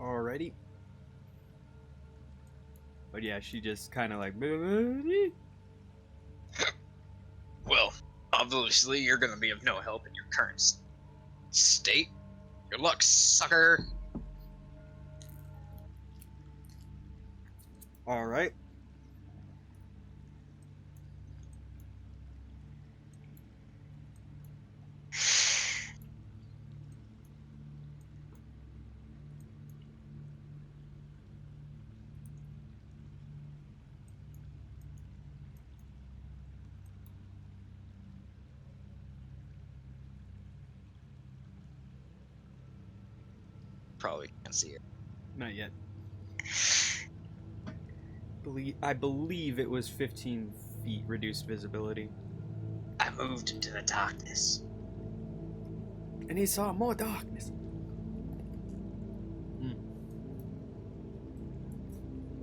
[SPEAKER 3] Alrighty. But yeah, she just kind of like...
[SPEAKER 1] Well, obviously you're gonna be of no help in your current state. Good luck, sucker.
[SPEAKER 3] Alright.
[SPEAKER 1] Probably can't see it.
[SPEAKER 3] Not yet. I believe it was 15 feet reduced visibility.
[SPEAKER 1] I moved into the darkness.
[SPEAKER 3] And he saw more darkness.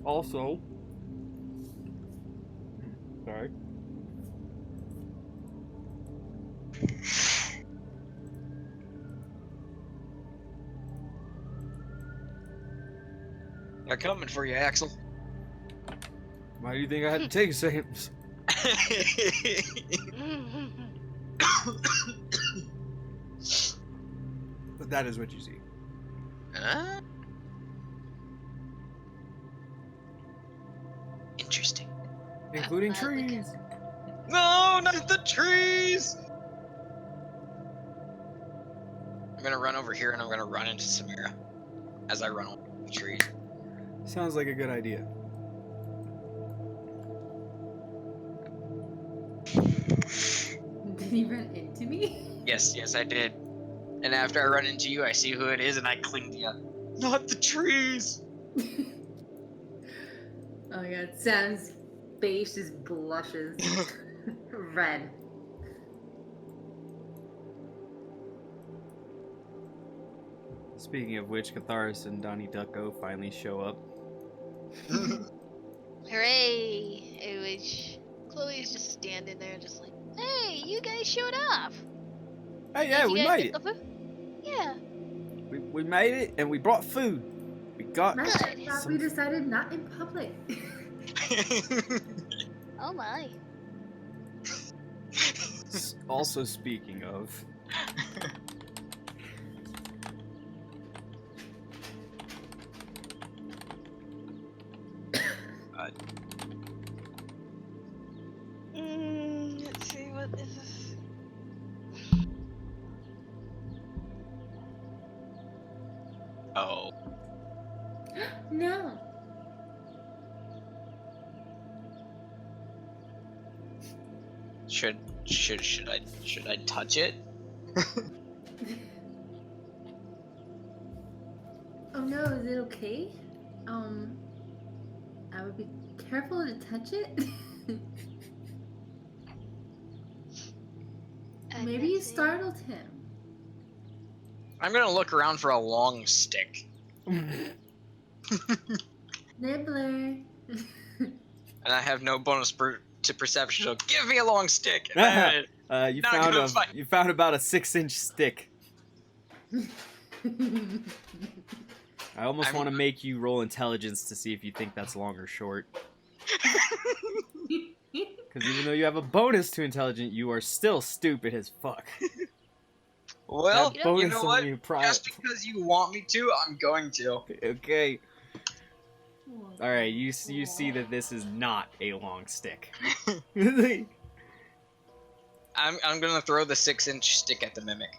[SPEAKER 3] Also,
[SPEAKER 1] They're coming for you, Axel.
[SPEAKER 3] Why do you think I had to take Sam's? But that is what you see.
[SPEAKER 1] Interesting.
[SPEAKER 3] Including trees.
[SPEAKER 1] No, not the trees! I'm gonna run over here and I'm gonna run into Samira as I run over the trees.
[SPEAKER 3] Sounds like a good idea.
[SPEAKER 4] Did he run into me?
[SPEAKER 1] Yes, I did. And after I run into you, I see who it is and I cling to you. Not the trees!
[SPEAKER 4] Oh my god, Sam's face just blushes red.
[SPEAKER 3] Speaking of which, Catharis and Donnie Ducko finally show up.
[SPEAKER 2] Hooray! In which Chloe's just standing there, just like, hey, you guys showed up.
[SPEAKER 3] Hey, yeah,
[SPEAKER 2] Did you
[SPEAKER 3] we
[SPEAKER 2] guys
[SPEAKER 3] made
[SPEAKER 2] get
[SPEAKER 3] it.
[SPEAKER 2] the food? Yeah.
[SPEAKER 3] We made it, and we brought food. We got
[SPEAKER 4] Nice, I thought
[SPEAKER 3] some...
[SPEAKER 4] we decided not in public.
[SPEAKER 2] Oh my.
[SPEAKER 3] Also speaking of...
[SPEAKER 2] Let's see, what is this?
[SPEAKER 1] Oh.
[SPEAKER 4] No.
[SPEAKER 1] Should I touch it?
[SPEAKER 4] Oh no, is it okay? I would be careful to touch it. Maybe you startled him.
[SPEAKER 1] I'm gonna look around for a long stick.
[SPEAKER 4] Nibbler.
[SPEAKER 1] And I have no bonus to perception, so give me a long stick. And
[SPEAKER 3] you
[SPEAKER 1] Not
[SPEAKER 3] found
[SPEAKER 1] gonna fight.
[SPEAKER 3] you found about a 6-inch stick. I almost want to make you roll intelligence to see if you think that's long or short. Because even though you have a bonus to intelligence, you are still stupid as fuck.
[SPEAKER 1] well,
[SPEAKER 3] That
[SPEAKER 1] you
[SPEAKER 3] bonus
[SPEAKER 1] know
[SPEAKER 3] on
[SPEAKER 1] what?
[SPEAKER 3] you
[SPEAKER 1] Just because you want me to, I'm going to.
[SPEAKER 3] Okay. Alright, you see that this is not a long stick.
[SPEAKER 1] I'm gonna throw the 6-inch stick at the mimic.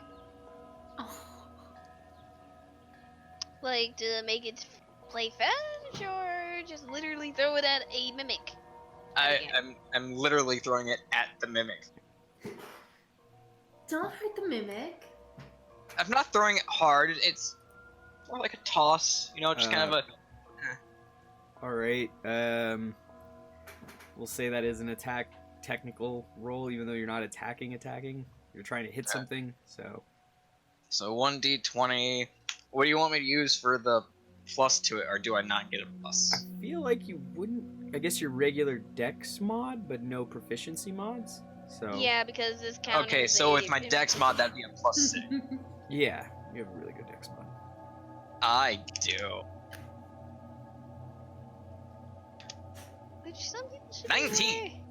[SPEAKER 2] Like, to make it play fetch, or just literally throw it at a mimic?
[SPEAKER 1] I'm literally throwing it at the mimic.
[SPEAKER 4] Don't hurt the mimic.
[SPEAKER 1] I'm not throwing it hard. It's more like a toss, you know, just kind of a.
[SPEAKER 3] Alright, we'll say that is an attack technical roll, even though you're not attacking. You're trying to hit something, so...
[SPEAKER 1] So 1d20. What do you want me to use for the plus to it, or do I not get a plus?
[SPEAKER 3] I feel like you wouldn't... I guess your regular dex mod, but no proficiency mods, so...
[SPEAKER 2] Yeah, because this counts.
[SPEAKER 1] Okay, so with my dex mod, that'd be a plus 6.
[SPEAKER 3] Yeah, you have a really good dex mod.
[SPEAKER 1] I do.
[SPEAKER 2] Which some people should
[SPEAKER 1] 19.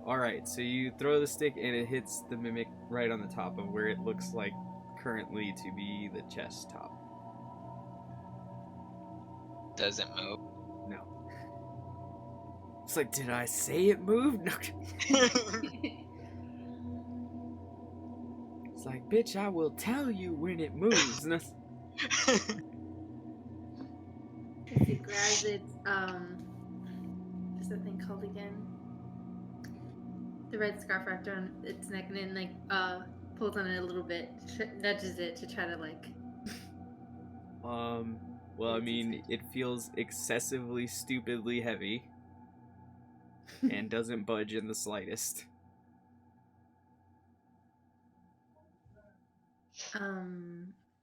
[SPEAKER 3] Alright, so you throw the stick and it hits the mimic right on the top of where it looks like currently to be the chest top.
[SPEAKER 1] Does it move?
[SPEAKER 3] No. It's like, did I say it moved? No. It's like, bitch, I will tell you when it moves. And that's-
[SPEAKER 4] It grabs its, what's that thing called again? The red scarf wrapped around its neck and then, like, pulls on it a little bit, nudges it to try to, like...
[SPEAKER 3] Well, I mean, it feels excessively, stupidly heavy. And doesn't budge in the slightest.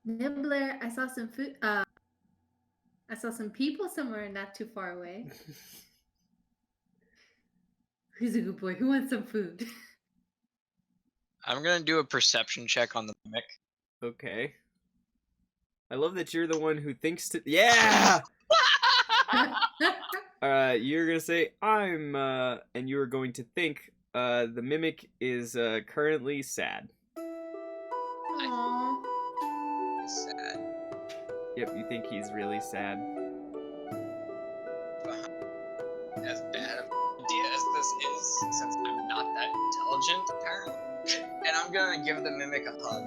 [SPEAKER 4] Nibbler, I saw some food, I saw some people somewhere not too far away. Who's a good boy? Who wants some food?
[SPEAKER 1] I'm gonna do a perception check on the mimic.
[SPEAKER 3] Okay. I love that you're the one who thinks to... Yeah! You're gonna say I'm, and you are going to think the mimic is currently sad.
[SPEAKER 4] Aww.
[SPEAKER 1] It's sad.
[SPEAKER 3] Yep, you think he's really sad.
[SPEAKER 1] As bad of an idea as this is, since I'm not that intelligent, apparently. And I'm gonna give the mimic a hug.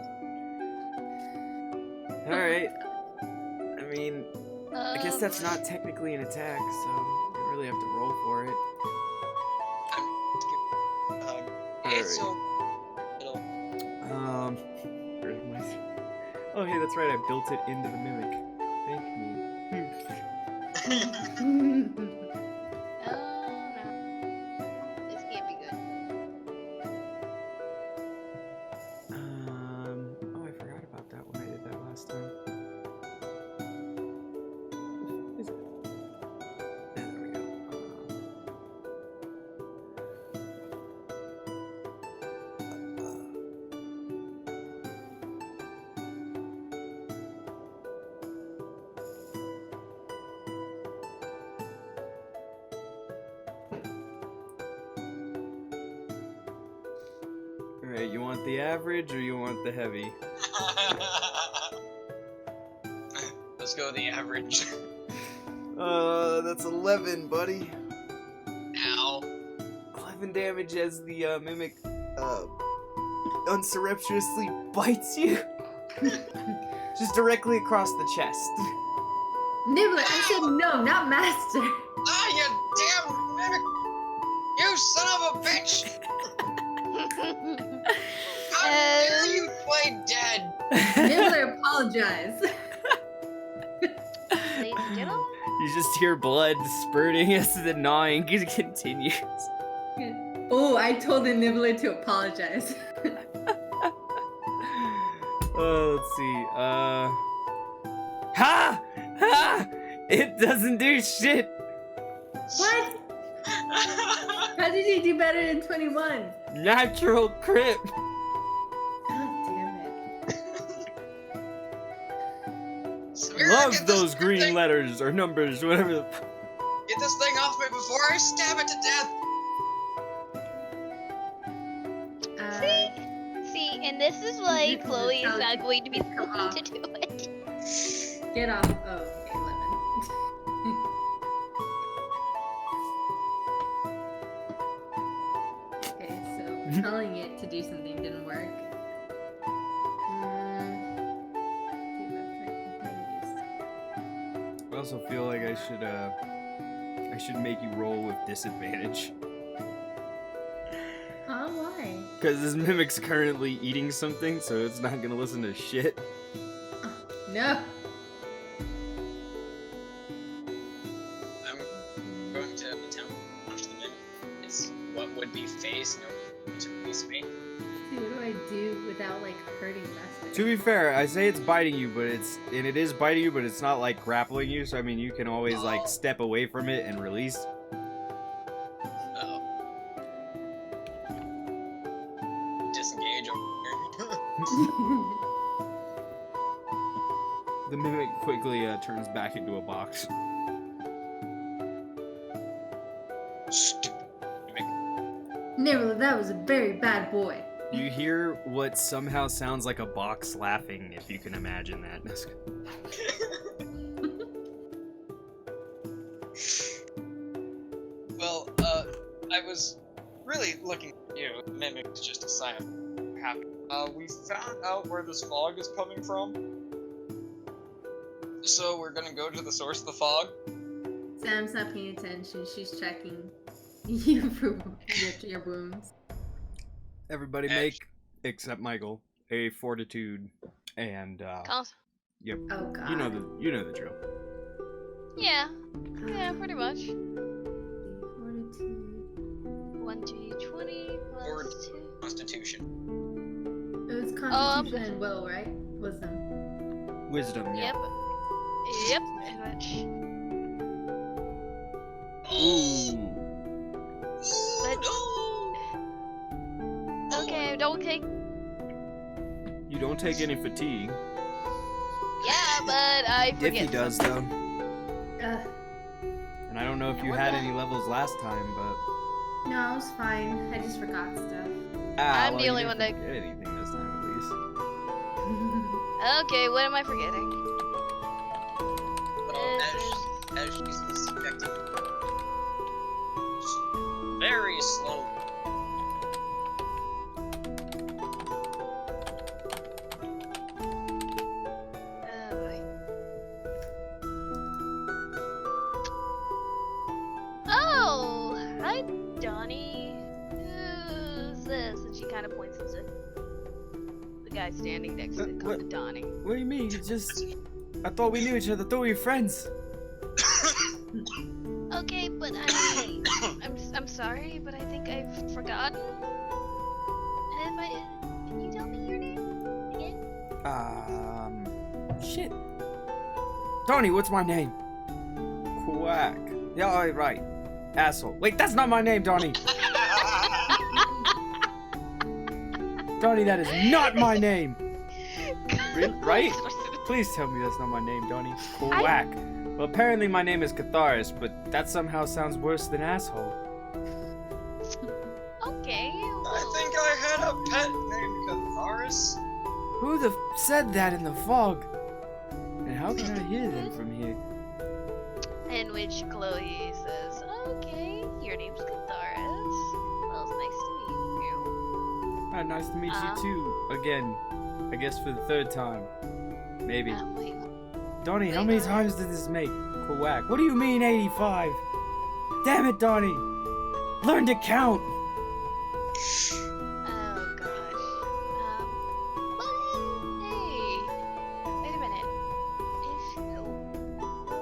[SPEAKER 3] Alright. I mean, I guess that's
[SPEAKER 2] Um,
[SPEAKER 3] not technically an attack, so you don't really have to roll for it.
[SPEAKER 1] I'm giving a hug. It's so little.
[SPEAKER 3] Where's my... Oh, hey, that's right, I built it into the mimic. Thank me.
[SPEAKER 2] Oh no. This can't be good.
[SPEAKER 3] Oh, I forgot about that when I did that last time. Is it? There we go. Alright, you want the average or you want the heavy?
[SPEAKER 1] Let's go with the average.
[SPEAKER 3] That's 11, buddy.
[SPEAKER 1] Ow.
[SPEAKER 3] 11 damage as the mimic unsurreptitiously bites you. Just directly across the chest.
[SPEAKER 4] Nibbler, I said no, not master.
[SPEAKER 1] Ah, you damn mimic! You son of a bitch! How dare you play dead?
[SPEAKER 4] Nibbler, apologize.
[SPEAKER 2] Ladies and gentlemen,
[SPEAKER 3] You just hear blood spurting as the gnawing continues.
[SPEAKER 4] Oh, I told the Nibbler to apologize.
[SPEAKER 3] Oh, let's see. Ha! Ha! It doesn't do shit.
[SPEAKER 4] What? How did you do better than 21?
[SPEAKER 3] Natural crit.
[SPEAKER 4] God damn it.
[SPEAKER 1] Samira,
[SPEAKER 3] Loves
[SPEAKER 1] get this
[SPEAKER 3] those green
[SPEAKER 1] thing-
[SPEAKER 3] letters or numbers, whatever.
[SPEAKER 1] Get this thing off me before I stab it to death!
[SPEAKER 2] see, and this is why
[SPEAKER 4] This is
[SPEAKER 2] Chloe is
[SPEAKER 4] how
[SPEAKER 2] not
[SPEAKER 4] you-
[SPEAKER 2] going to be the
[SPEAKER 4] Come
[SPEAKER 2] one
[SPEAKER 4] on.
[SPEAKER 2] to do it.
[SPEAKER 4] Get off. Oh, okay, 11. Okay, so telling it to do something didn't work.
[SPEAKER 3] I also feel like I should make you roll with disadvantage.
[SPEAKER 4] Huh? Why?
[SPEAKER 3] Because this mimic's currently eating something, so it's not gonna listen to shit.
[SPEAKER 4] No.
[SPEAKER 1] I'm going to attempt to punch the mimic. It's what would be phase no to release me.
[SPEAKER 4] See, what do I do without like hurting Master?
[SPEAKER 3] To be fair, I say it's biting you, but it is biting you, but it's not like grappling you. So I mean, you can always like step away from it and release.
[SPEAKER 1] Uh-oh. Disengage over here.
[SPEAKER 3] The mimic quickly turns back into a box.
[SPEAKER 1] Stupid mimic.
[SPEAKER 4] Nibbler, that was a very bad boy.
[SPEAKER 3] You hear what somehow sounds like a box laughing, if you can imagine that.
[SPEAKER 1] Well, I was really looking at you. The mimic's just a sign of happy. We found out where this fog is coming from. So we're gonna go to the source of the fog.
[SPEAKER 4] Sam's not paying attention. She's checking you for your wounds.
[SPEAKER 3] Everybody make, except Michael, a fortitude and
[SPEAKER 2] Cons-
[SPEAKER 3] yep.
[SPEAKER 4] Oh god.
[SPEAKER 3] You know the drill.
[SPEAKER 2] Yeah, pretty much.
[SPEAKER 4] Fortitude.
[SPEAKER 2] 1d20
[SPEAKER 1] Or-
[SPEAKER 2] plus 2.
[SPEAKER 1] Constitution.
[SPEAKER 4] It was
[SPEAKER 2] I'm
[SPEAKER 4] Constitution
[SPEAKER 2] good.
[SPEAKER 4] and Will, right? Wisdom.
[SPEAKER 3] Wisdom, yeah.
[SPEAKER 2] Yep, pretty much.
[SPEAKER 3] Ooh.
[SPEAKER 2] But- Okay, don't take.
[SPEAKER 3] You don't take any fatigue.
[SPEAKER 2] Yeah, but I forget.
[SPEAKER 3] Dffy does though.
[SPEAKER 4] Ugh.
[SPEAKER 3] if you had any levels last time, but
[SPEAKER 4] No, I was fine. I just forgot stuff.
[SPEAKER 2] I'm
[SPEAKER 3] well,
[SPEAKER 2] the only
[SPEAKER 3] you
[SPEAKER 2] one
[SPEAKER 3] didn't
[SPEAKER 2] that-
[SPEAKER 3] forget anything this time, at least.
[SPEAKER 2] Okay, what am I forgetting?
[SPEAKER 1] Well, as she's disconnected. Very slow.
[SPEAKER 2] Oh boy. Oh, hi, Donnie. Who's this? And she kind of points to the guy standing next to
[SPEAKER 3] What?
[SPEAKER 2] Donnie.
[SPEAKER 3] What do you mean? You just... I thought we knew each other. I thought we were friends.
[SPEAKER 2] Okay, but I'm sorry, but I think I've forgotten. Can you tell me your name again?
[SPEAKER 3] Shit. Donnie, what's my name? Quack. Yeah, right. Asshole. Wait, that's not my name, Donnie. Donnie, that is not my name. Really? Right? Please tell me that's not my name, Donnie. Quack. Well, apparently my name is Catharis, but that somehow sounds worse than asshole.
[SPEAKER 2] Okay.
[SPEAKER 1] I think I had a pet named Catharis.
[SPEAKER 3] Who the said that in the fog? And how can I hear them from here?
[SPEAKER 2] In which Chloe says, "Okay, your name's Catharis. Well, it's nice to meet you."
[SPEAKER 3] Nice to meet you too. Again. I guess for the third time. Maybe.
[SPEAKER 2] Wait.
[SPEAKER 3] Donnie, how many times did this make? Quack. What do you mean 85? Damn it, Donnie! Learn to count!
[SPEAKER 2] Oh gosh. But hey, wait a minute.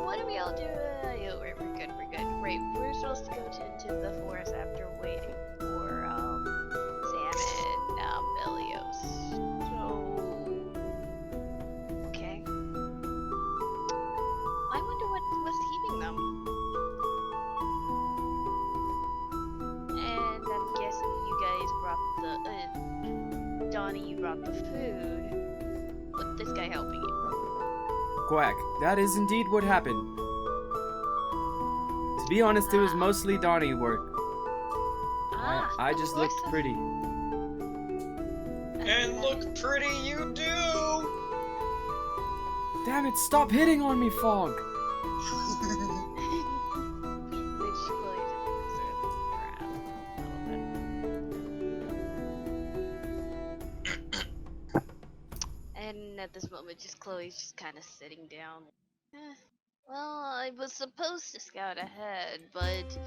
[SPEAKER 2] What do we all do? Right, we're good. Right, we're supposed to go into the forest after waiting for Sam and Belios. So okay. I wonder what's keeping them. And I'm guessing you guys brought the Donnie, you brought the food. With this guy helping you.
[SPEAKER 3] Quack. That is indeed what happened. To be honest, it was mostly Donnie work. I just looked pretty.
[SPEAKER 1] And look pretty you do!
[SPEAKER 3] Damn it, stop hitting on me, Fog!
[SPEAKER 2] And at this moment, Chloe's just kind of sitting down. Well, I was supposed to scout ahead, but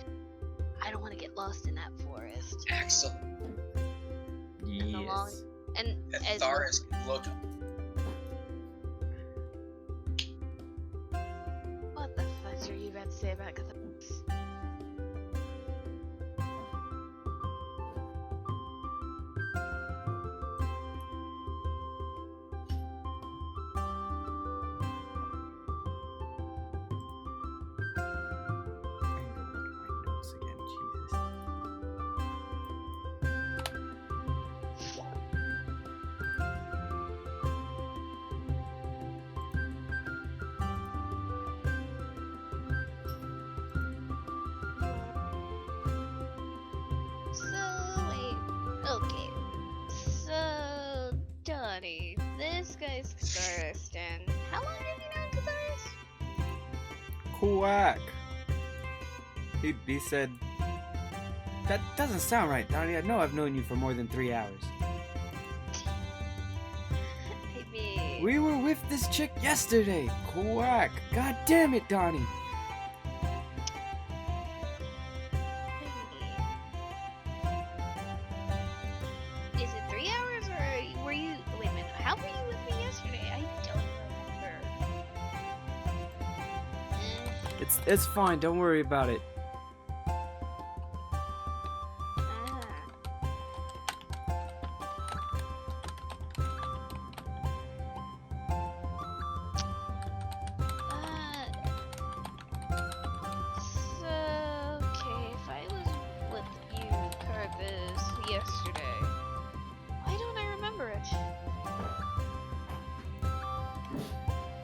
[SPEAKER 2] I don't want to get lost in that forest.
[SPEAKER 1] Axel.
[SPEAKER 3] Yes.
[SPEAKER 2] And as
[SPEAKER 1] Catharis can look.
[SPEAKER 2] what the fudge are you about to say about Catharis? Okay. So, Donnie, this guy's Catharis, and how long have you known Catharis?
[SPEAKER 3] Quack. He said, that doesn't sound right, Donnie. I know I've known you for more than 3 hours.
[SPEAKER 2] I mean...
[SPEAKER 3] We were with this chick yesterday. Quack. God damn it, Donnie.
[SPEAKER 2] Is it 3 hours, or were you... Wait a minute, how were you with me yesterday? I don't remember.
[SPEAKER 3] It's fine. Don't worry about it.
[SPEAKER 2] Yesterday. Why don't I remember it?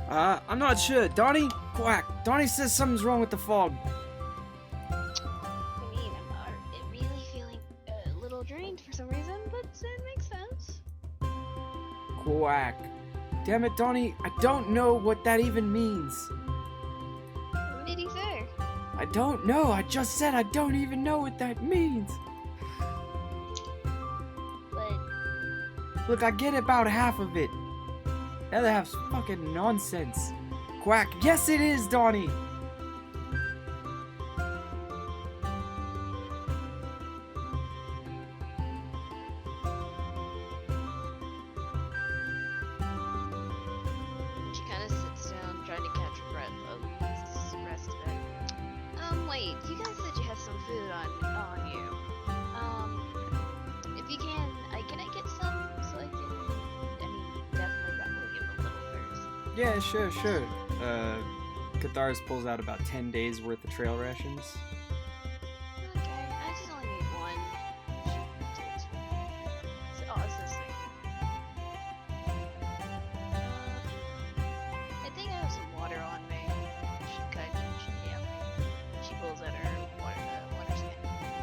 [SPEAKER 3] I'm not sure. Donnie? Quack. Donnie says something's wrong with the fog. Quack. Damn it, Donnie, I don't know what that even means.
[SPEAKER 2] What did he say?
[SPEAKER 3] I don't know, I just said I don't even know what that means.
[SPEAKER 2] But
[SPEAKER 3] Look, I get about half of it. The other half's fucking nonsense. Quack, yes it is, Donnie.
[SPEAKER 2] she kind of sits down, trying to catch her breath. Oh, rest a bit. Wait, you guys said you had some food on you. If you can I get some so I can? I mean, definitely probably give a little first.
[SPEAKER 3] Yeah, sure. Cathar's pulls out about 10 days worth of trail rations.
[SPEAKER 2] Okay, I just only need one. She takes one. Oh, it's this thing. I think I have some water on me. She pulls out her water skin.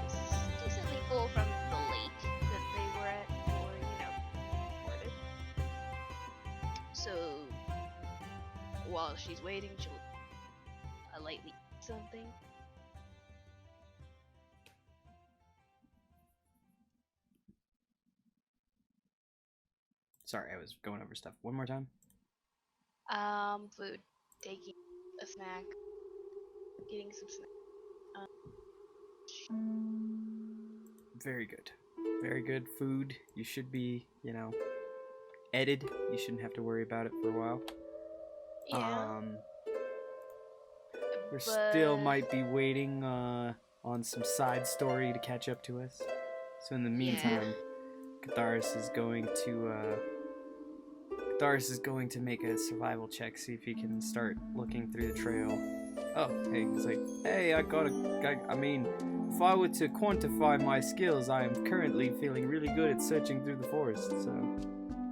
[SPEAKER 2] It's decently full from the lake that they were at, or, boarded. So, while she's waiting, she'll lightly eat something.
[SPEAKER 3] Sorry, I was going over stuff. One more time.
[SPEAKER 2] Food. Taking a snack. Getting some snack.
[SPEAKER 3] Very good. Very good food. You should be, edited. You shouldn't have to worry about it for a while.
[SPEAKER 2] Yeah.
[SPEAKER 3] We still might be waiting on some side story to catch up to us. So in the meantime, Catharus is going to make a survival check, see if he can start looking through the trail. Oh, hey, he's like, hey, if I were to quantify my skills, I am currently feeling really good at searching through the forest, so I'm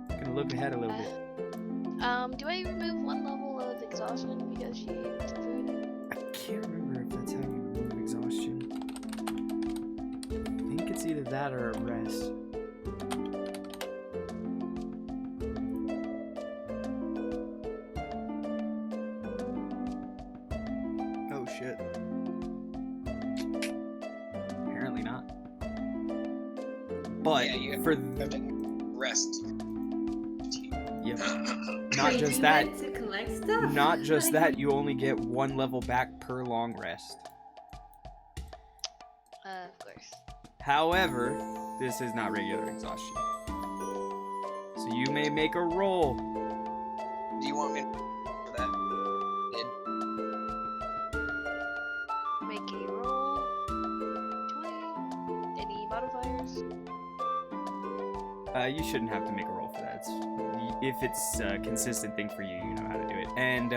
[SPEAKER 3] gonna look ahead a little bit.
[SPEAKER 2] Do I remove one level of exhaustion because she ate some food?
[SPEAKER 3] I can't remember if that's how you remove exhaustion. I think it's either that or a rest. Oh shit. Apparently not. But
[SPEAKER 1] Yeah, you
[SPEAKER 3] for
[SPEAKER 1] have to rest.
[SPEAKER 3] yep. Not
[SPEAKER 4] Wait,
[SPEAKER 3] just
[SPEAKER 4] do you
[SPEAKER 3] that.
[SPEAKER 4] meant to collect stuff?
[SPEAKER 3] Not just that, you only get one level back per long rest.
[SPEAKER 2] Of course.
[SPEAKER 3] However, this is not regular exhaustion. So you may make a roll.
[SPEAKER 1] Do you want me to for that?
[SPEAKER 2] Make a roll. 20. Any modifiers?
[SPEAKER 3] You shouldn't have to make a roll for that. If it's a consistent thing for you, you know how to do it. And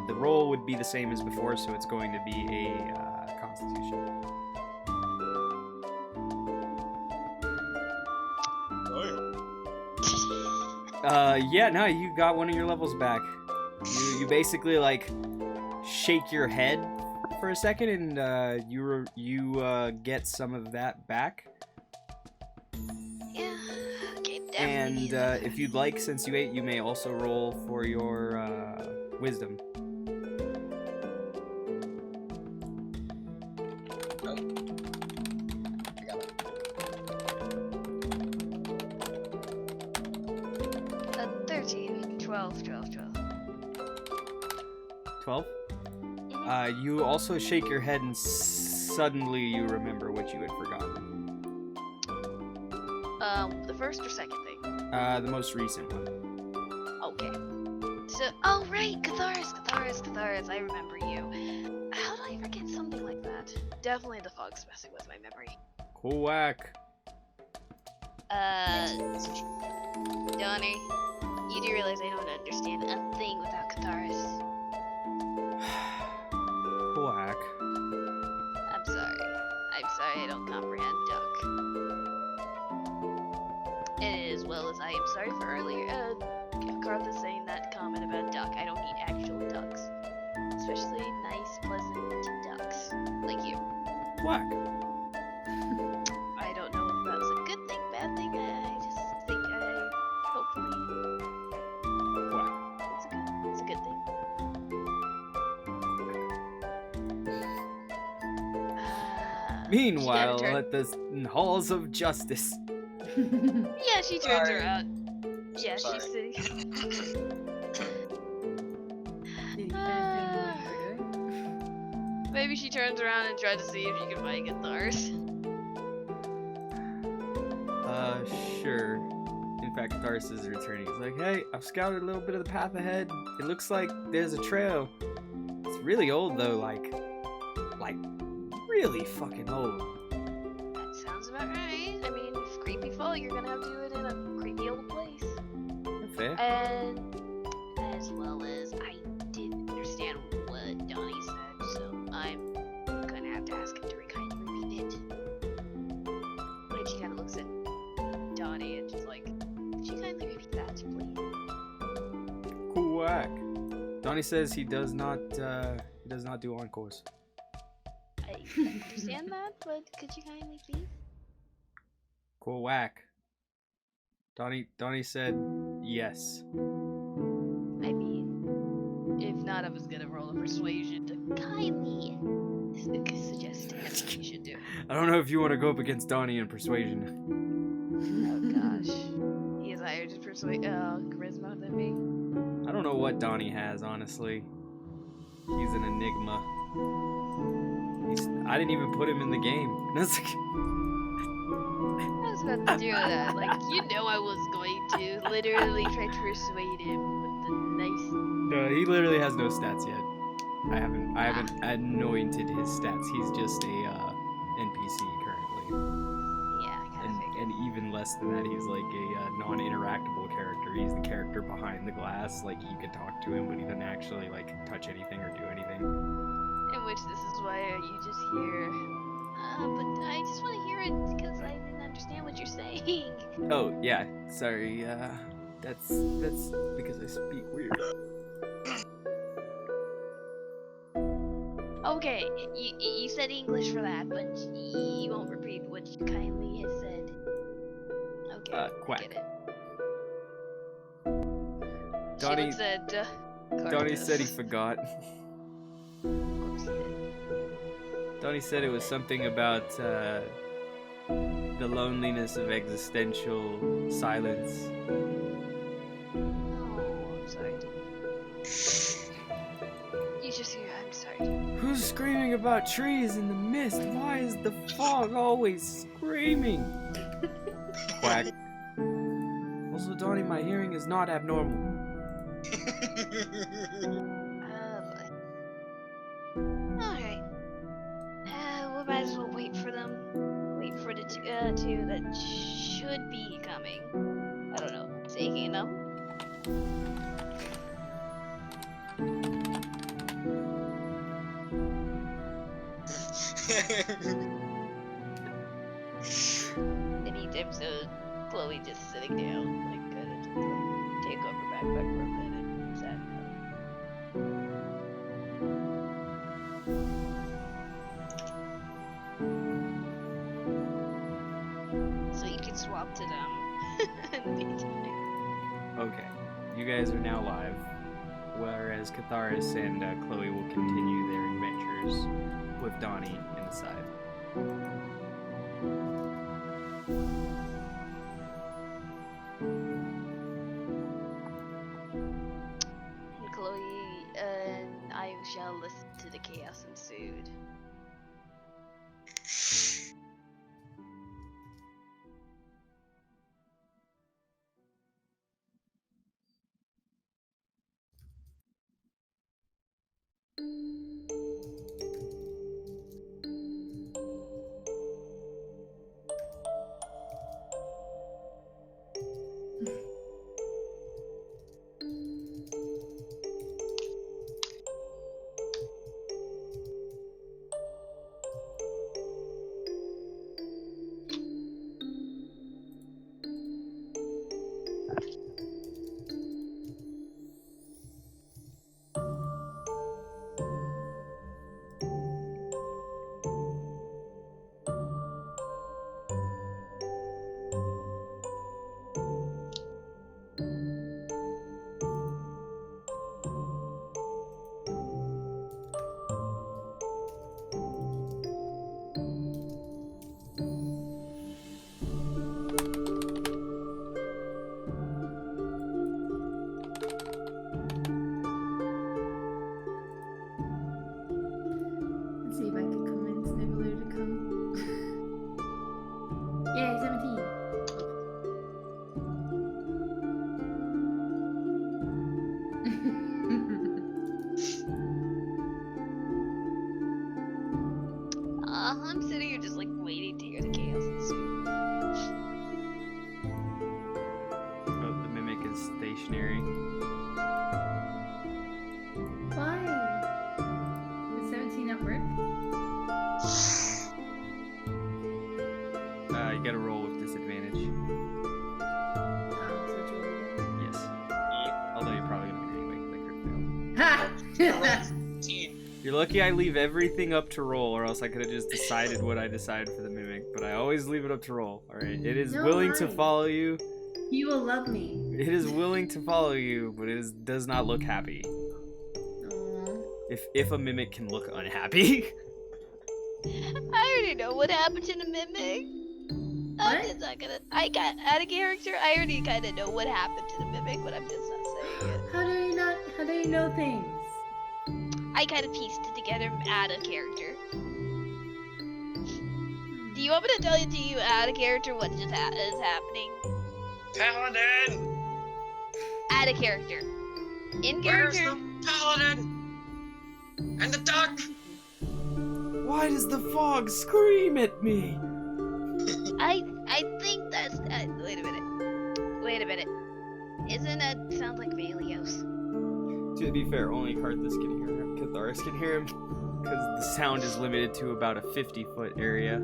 [SPEAKER 3] the roll would be the same as before, so it's going to be a Constitution. Yeah, no, you got one of your levels back. You basically shake your head for a second, and you get some of that back.
[SPEAKER 2] Yeah. Okay, definitely.
[SPEAKER 3] And
[SPEAKER 2] need that.
[SPEAKER 3] if you'd like, since you ate, you may also roll for your wisdom.
[SPEAKER 1] Oh. I got it.
[SPEAKER 2] 13. 12.
[SPEAKER 3] 12? You also shake your head, and suddenly you remember what you had forgotten.
[SPEAKER 2] The first or second thing?
[SPEAKER 3] The most recent one.
[SPEAKER 2] Okay. So, oh right, Catharus, I remember you. How did I forget something like that? Definitely the fog's messing with my memory.
[SPEAKER 3] Quack.
[SPEAKER 2] Donnie, you do realize I don't understand a thing without Catharus.
[SPEAKER 3] Quack.
[SPEAKER 2] I'm sorry I don't comprehend duck. As well as I am sorry for earlier, Cartha saying that comment about duck. I don't need actual ducks. Especially nice, pleasant ducks. Like you.
[SPEAKER 3] Quack.
[SPEAKER 2] I don't know if that's a good thing, bad thing. I just think hopefully
[SPEAKER 3] Meanwhile,
[SPEAKER 2] turn-
[SPEAKER 3] at the halls of justice.
[SPEAKER 2] Yeah, she turns
[SPEAKER 1] Sorry.
[SPEAKER 2] around. Yeah,
[SPEAKER 1] Sorry.
[SPEAKER 2] she's sitting. Maybe she turns around and tries to see if she can find guitars.
[SPEAKER 3] Sure. In fact, Tharus is returning. He's like, hey, I've scouted a little bit of the path ahead. It looks like there's a trail. It's really old though, like really fucking old.
[SPEAKER 2] That sounds about right. I mean, if creepy fall, you're gonna have to do it in a creepy old place.
[SPEAKER 3] Fair.
[SPEAKER 2] And as well as I didn't understand what Donnie said, so I'm gonna have to ask him to kindly repeat it. And she kind of looks at Donnie and she's like, "Could you kindly repeat that, please?"
[SPEAKER 3] Quack. Donnie says he does not do encores.
[SPEAKER 2] I understand that, but could you kindly please?
[SPEAKER 3] Quack. Donnie said yes.
[SPEAKER 2] I mean, if not, I was gonna roll a persuasion to kindly suggest to him what he should do.
[SPEAKER 3] I don't know if you want to go up against Donnie in persuasion.
[SPEAKER 2] Oh gosh. He is higher to persuade charisma than me.
[SPEAKER 3] I don't know what Donnie has, honestly. He's an enigma. I didn't even put him in the game. That's like...
[SPEAKER 2] I was about to do that. Like, you know I was going to literally try to persuade him with the nice...
[SPEAKER 3] No, he literally has no stats yet. I haven't anointed his stats. He's just a NPC currently.
[SPEAKER 2] Yeah, I kind of figured.
[SPEAKER 3] And even less than that, he's like a non-interactable character. He's the character behind the glass. Like, you can talk to him, but he doesn't actually like touch anything or do anything.
[SPEAKER 2] In which this is why you just hear... but I just want to hear it because I didn't understand what you're saying.
[SPEAKER 3] Oh yeah, sorry. That's because I speak weird.
[SPEAKER 2] Okay, you said English for that, but you won't repeat what you kindly has said. Okay,
[SPEAKER 3] Quack.
[SPEAKER 2] I get it.
[SPEAKER 3] Donnie-
[SPEAKER 2] She looks at
[SPEAKER 3] Donnie
[SPEAKER 2] Carlos.
[SPEAKER 3] said he forgot.
[SPEAKER 2] Of course he did.
[SPEAKER 3] Donnie said it was something about the loneliness of existential silence.
[SPEAKER 2] Oh, I'm sorry. You just hear, I'm sorry.
[SPEAKER 3] Who's screaming about trees in the mist? Why is the fog always screaming? Quack. Also, Donnie, my hearing is not abnormal.
[SPEAKER 2] Alright. We might as well wait for them. Wait for the two that should be coming. I don't know, taking them. Anytime so, Chloe just sitting down, like kind of just like take off her backpack for a minute and sat down. So you can swap to them in the meantime.
[SPEAKER 3] Okay, you guys are now live, whereas Catharis and Chloe will continue their adventures with Donnie in the side.
[SPEAKER 2] And Chloe and I shall listen to the chaos ensued. I'm sitting here just like waiting to hear the chaos ensue.
[SPEAKER 3] Oh, the mimic is stationary.
[SPEAKER 4] Why? Would 17 not work?
[SPEAKER 3] You gotta roll with disadvantage.
[SPEAKER 4] So it's really
[SPEAKER 3] Yes. Although you're probably gonna get anyway, because I crit failed.
[SPEAKER 4] Ha!
[SPEAKER 1] 18.
[SPEAKER 3] You're lucky I leave everything up to roll, or else I could have just decided what I decided for the mimic. But I always leave it up to roll. All right. It is
[SPEAKER 4] No,
[SPEAKER 3] willing to
[SPEAKER 4] why?
[SPEAKER 3] follow you.
[SPEAKER 4] You will love me.
[SPEAKER 3] It is willing to follow you, but it does not look happy.
[SPEAKER 4] Aww.
[SPEAKER 3] If a mimic can look unhappy.
[SPEAKER 2] I already know what happened to the mimic. I'm
[SPEAKER 4] What?
[SPEAKER 2] just not gonna. I got out of character. I already kind of know what happened to the mimic, but I'm just not saying it.
[SPEAKER 4] How do you know things?
[SPEAKER 2] I kind of pieced it together out of character. Do you want me to tell you out of character what just is happening?
[SPEAKER 1] Paladin!
[SPEAKER 2] Out of character. In
[SPEAKER 1] Where's
[SPEAKER 2] character.
[SPEAKER 1] the paladin? And the duck?
[SPEAKER 3] Why does the fog scream at me?
[SPEAKER 2] I think that's. Wait a minute. Isn't that sounds like Valios?
[SPEAKER 3] To be fair, only Karthus can hear him. Catharis can hear him, because the sound is limited to about a 50-foot area.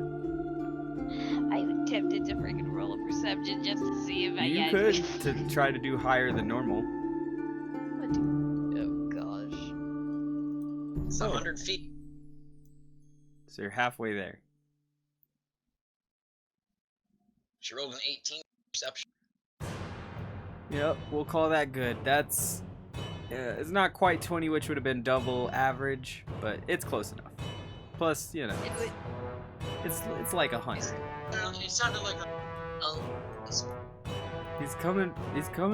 [SPEAKER 2] I'm tempted to freaking roll a perception just to see if I
[SPEAKER 3] You
[SPEAKER 2] get.
[SPEAKER 3] could to try to do higher than normal.
[SPEAKER 2] Oh gosh.
[SPEAKER 1] It's 100 feet.
[SPEAKER 3] So you're halfway there.
[SPEAKER 1] She rolled an 18 perception.
[SPEAKER 3] Yep, we'll call that good. That's it's not quite 20, which would have been double average, but it's close enough. Plus, you know, it's like 100.
[SPEAKER 1] It sounded like a... Oh,
[SPEAKER 3] He's coming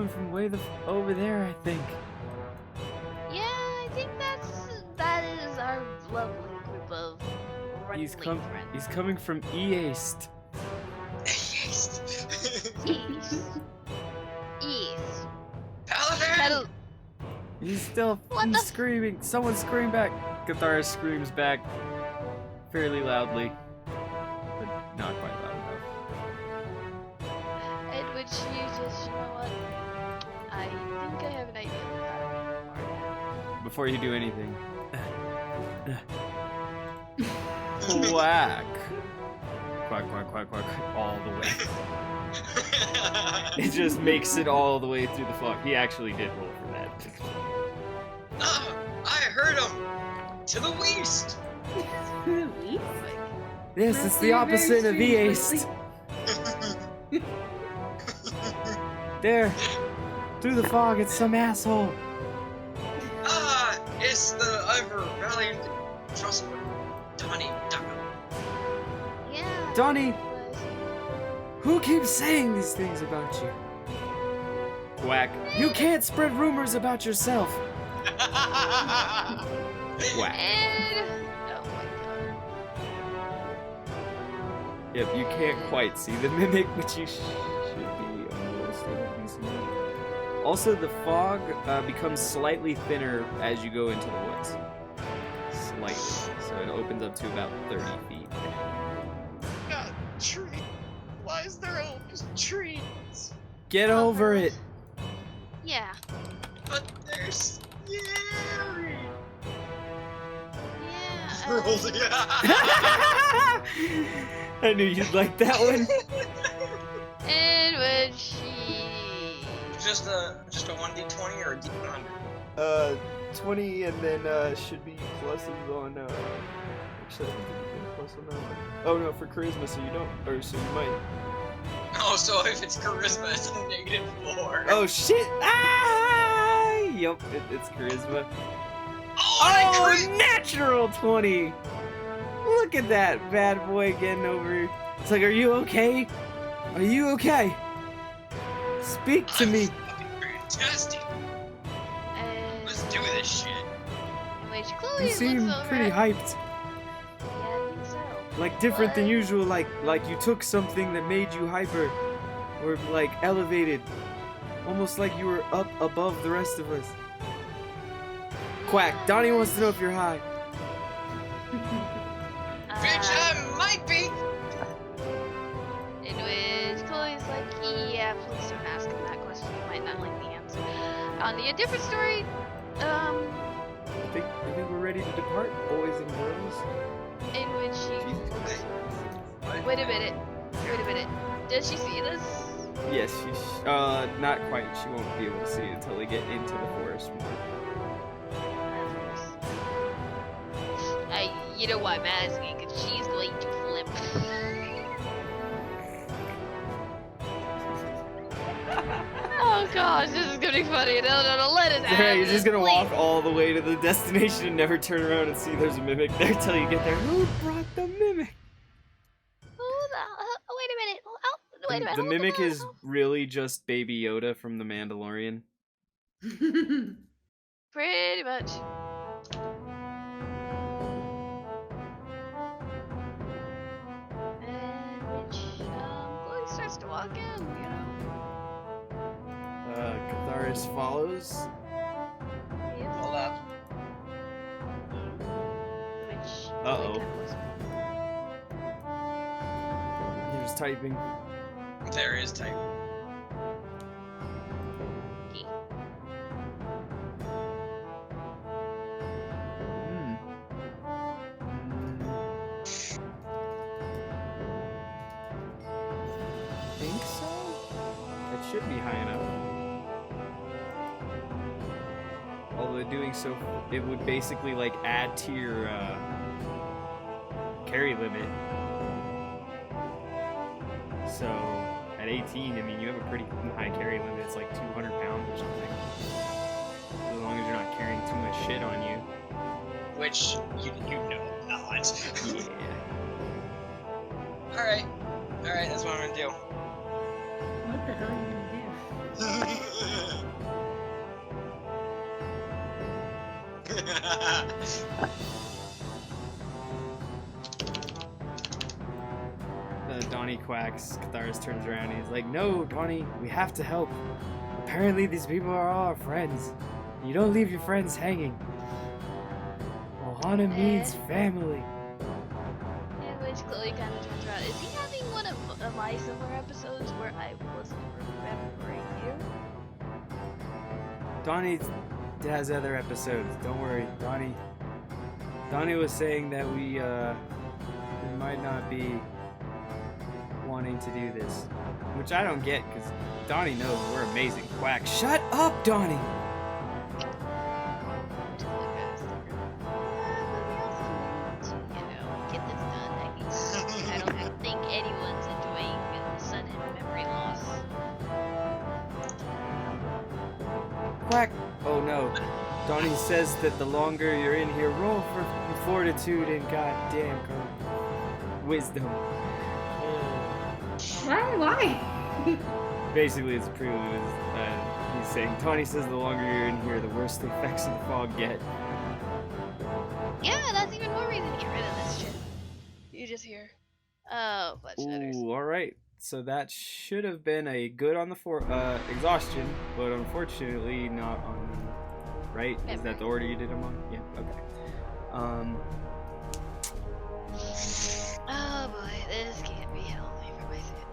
[SPEAKER 3] from way over there, I think.
[SPEAKER 2] Yeah, I think that is our lovely group of
[SPEAKER 3] He's
[SPEAKER 2] friendly friends.
[SPEAKER 3] He's coming from east.
[SPEAKER 1] East.
[SPEAKER 2] East.
[SPEAKER 1] Paladin!
[SPEAKER 3] He's still
[SPEAKER 2] What the-
[SPEAKER 3] screaming. Someone scream back. Catharis screams back fairly loudly, but not quite loud enough.
[SPEAKER 2] In which you just, you know what? I think I have an idea of how to
[SPEAKER 3] Before you do anything. Quack. Quack, quack, quack, quack, all the way. It just makes it all the way through the fog. He actually did roll for that.
[SPEAKER 1] Ah, I heard him! To the west!
[SPEAKER 3] Yes, it's the opposite of east. There. Through the fog, it's some asshole.
[SPEAKER 1] Ah, it's the ever-valiant, trustworthy Donnie Duck.
[SPEAKER 2] Yeah.
[SPEAKER 3] Donnie,
[SPEAKER 2] but-
[SPEAKER 3] who keeps saying these things about you? Quack. You can't spread rumors about yourself. Quack.
[SPEAKER 2] And oh my
[SPEAKER 3] Yep, you can't quite see the mimic, but you should be almost able to see it. Also, the fog becomes slightly thinner as you go into the woods. Slightly. So it opens up to about 30 feet.
[SPEAKER 1] God, tree. Why is there always trees?
[SPEAKER 3] Get over it.
[SPEAKER 2] Yeah.
[SPEAKER 1] But they're scary.
[SPEAKER 2] Yeah.
[SPEAKER 3] I knew you'd like that one.
[SPEAKER 2] And when she.
[SPEAKER 1] Just a 1d20 or a d100?
[SPEAKER 3] 20 and then should be pluses on actually I think you get a plus on that one. Oh no, for charisma, so you don't, or so you might.
[SPEAKER 1] Oh, so if it's charisma, it's a -4.
[SPEAKER 3] Oh shit! Ah! Yup, it's charisma.
[SPEAKER 1] Oh, and I
[SPEAKER 3] Oh,
[SPEAKER 1] crit!
[SPEAKER 3] natural 20! Look at that bad boy getting over here. It's like, are you okay? Are you okay? Speak to
[SPEAKER 1] I'm
[SPEAKER 3] me.
[SPEAKER 1] fucking fantastic.
[SPEAKER 2] And
[SPEAKER 1] Let's do this shit.
[SPEAKER 2] in which Chloe
[SPEAKER 3] You seem
[SPEAKER 2] looks over
[SPEAKER 3] pretty
[SPEAKER 2] at-
[SPEAKER 3] hyped.
[SPEAKER 2] Yeah, I think so.
[SPEAKER 3] Like different than
[SPEAKER 2] What?
[SPEAKER 3] usual, like you took something that made you hyper, or like elevated, almost like you were up above the rest of us. Quack, Donnie wants to know if you're high.
[SPEAKER 1] Bitch, I'm
[SPEAKER 2] On to a different story.
[SPEAKER 3] I think we're ready to depart, boys and girls.
[SPEAKER 2] In which she. Wait a minute. Does she see this?
[SPEAKER 3] Yes, not quite. She won't be able to see it until they get into the forest more.
[SPEAKER 2] You know why I'm asking? Because she's going to flip. Oh gosh, this is gonna be funny. No, let it happen.
[SPEAKER 3] Hey, you're just gonna
[SPEAKER 2] please.
[SPEAKER 3] walk all the way to the destination and never turn around and see there's a mimic there till you get there. Who brought the mimic?
[SPEAKER 2] Wait a minute. Wait a minute.
[SPEAKER 3] The
[SPEAKER 2] hold
[SPEAKER 3] mimic
[SPEAKER 2] on.
[SPEAKER 3] is really just Baby Yoda from The Mandalorian.
[SPEAKER 2] Pretty much. And which, Chloe starts to walk in, you know.
[SPEAKER 3] Catharis follows.
[SPEAKER 2] Yep.
[SPEAKER 1] Hold up.
[SPEAKER 2] Which.
[SPEAKER 3] Uh-oh.
[SPEAKER 2] Chloe kinda was-
[SPEAKER 3] Here's typing.
[SPEAKER 1] There is type.
[SPEAKER 3] Think so? That should be high enough. Although doing so, it would basically like add to your carry limit. So at 18, I mean, you have a pretty high carry limit. It's like 200 pounds or something. As long as you're not carrying too much shit on you.
[SPEAKER 1] Which you know not.
[SPEAKER 3] Yeah.
[SPEAKER 1] Alright, that's what I'm gonna do.
[SPEAKER 4] What the hell are you
[SPEAKER 3] Donnie quacks. Catharis turns around and he's like, "No, Donnie, we have to help. Apparently these people are all our friends. You don't leave your friends hanging. Ohana means family."
[SPEAKER 2] In which Chloe kind of turns around. Is he having one of my similar episodes where I wasn't remembering you?
[SPEAKER 3] Donnie has other episodes. Don't worry, Donnie. Donnie was saying that we might not be wanting to do this, which I don't get because Donnie knows we're amazing. Quack! Shut up, Donnie.
[SPEAKER 2] Get this done. I don't think anyone's enjoying the sudden memory loss.
[SPEAKER 3] Quack! Oh no. Donnie says that the longer you're in here, roll for fortitude and goddamn wisdom.
[SPEAKER 4] Why?
[SPEAKER 3] Basically, it's a prelude. He's saying, Donnie says the longer you're in here, the worse the effects of the fog get.
[SPEAKER 2] Yeah, that's even more reason to get rid of this shit. You just hear, oh, butt shutters.
[SPEAKER 3] Ooh, alright. So that should have been a good on the exhaustion, but unfortunately not on... Right? Is that the order you did them on? Yeah, okay.
[SPEAKER 2] Oh boy, this can't be healthy for my skin.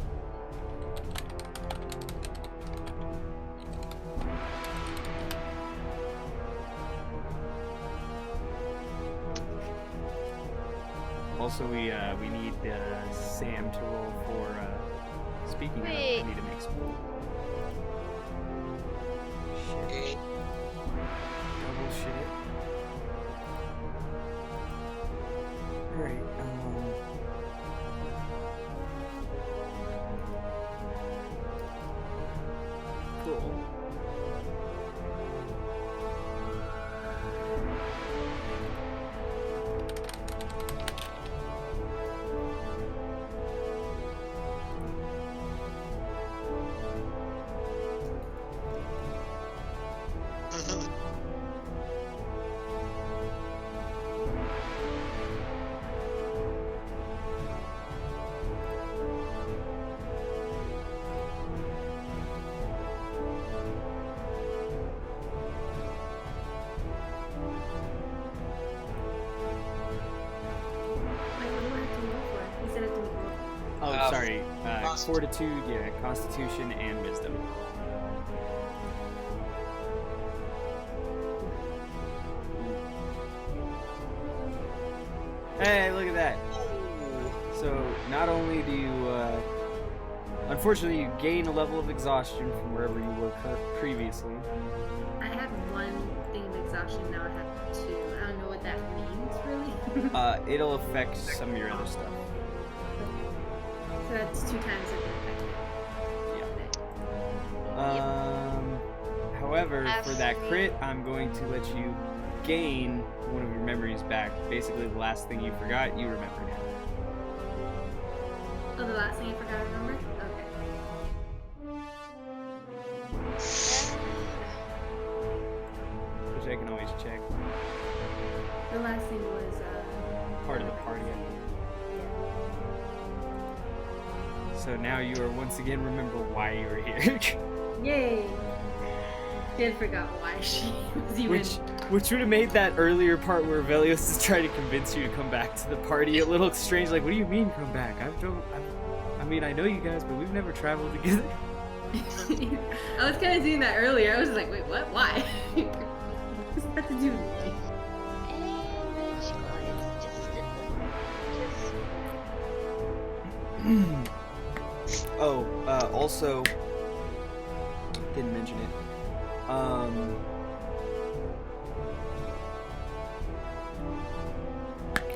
[SPEAKER 3] Also, we need Sam to roll for speaking of,
[SPEAKER 2] Wait.
[SPEAKER 3] I need to make some roll. Shit. Double shit. Alright, cool. Oh, sorry. Fortitude, yeah, Constitution, and Wisdom. Hey, look at that. So, not only do you, unfortunately, you gain a level of exhaustion from wherever you were previously.
[SPEAKER 4] I had one thing of exhaustion, now I have two. I don't know what that means, really.
[SPEAKER 3] It'll affect some of your other stuff.
[SPEAKER 4] So that's 2 times it
[SPEAKER 3] However, for that crit, I'm going to let you gain one of your memories back. Basically, the last thing you forgot, you remember now.
[SPEAKER 4] Oh, the last thing I forgot to remember? Okay.
[SPEAKER 3] Which I can always check.
[SPEAKER 4] The last thing was,
[SPEAKER 3] Part of the party. So now you are once again remember why you were here.
[SPEAKER 4] Yay! Did forgot why she was even...
[SPEAKER 3] Which would have made that earlier part where Velios is trying to convince you to come back to the party a little strange. Like, what do you mean come back? I mean, I know you guys, but we've never traveled together.
[SPEAKER 4] I was kind of doing that earlier. I was like, wait, what? Why? What does that have to do with me?
[SPEAKER 3] Also, didn't mention it.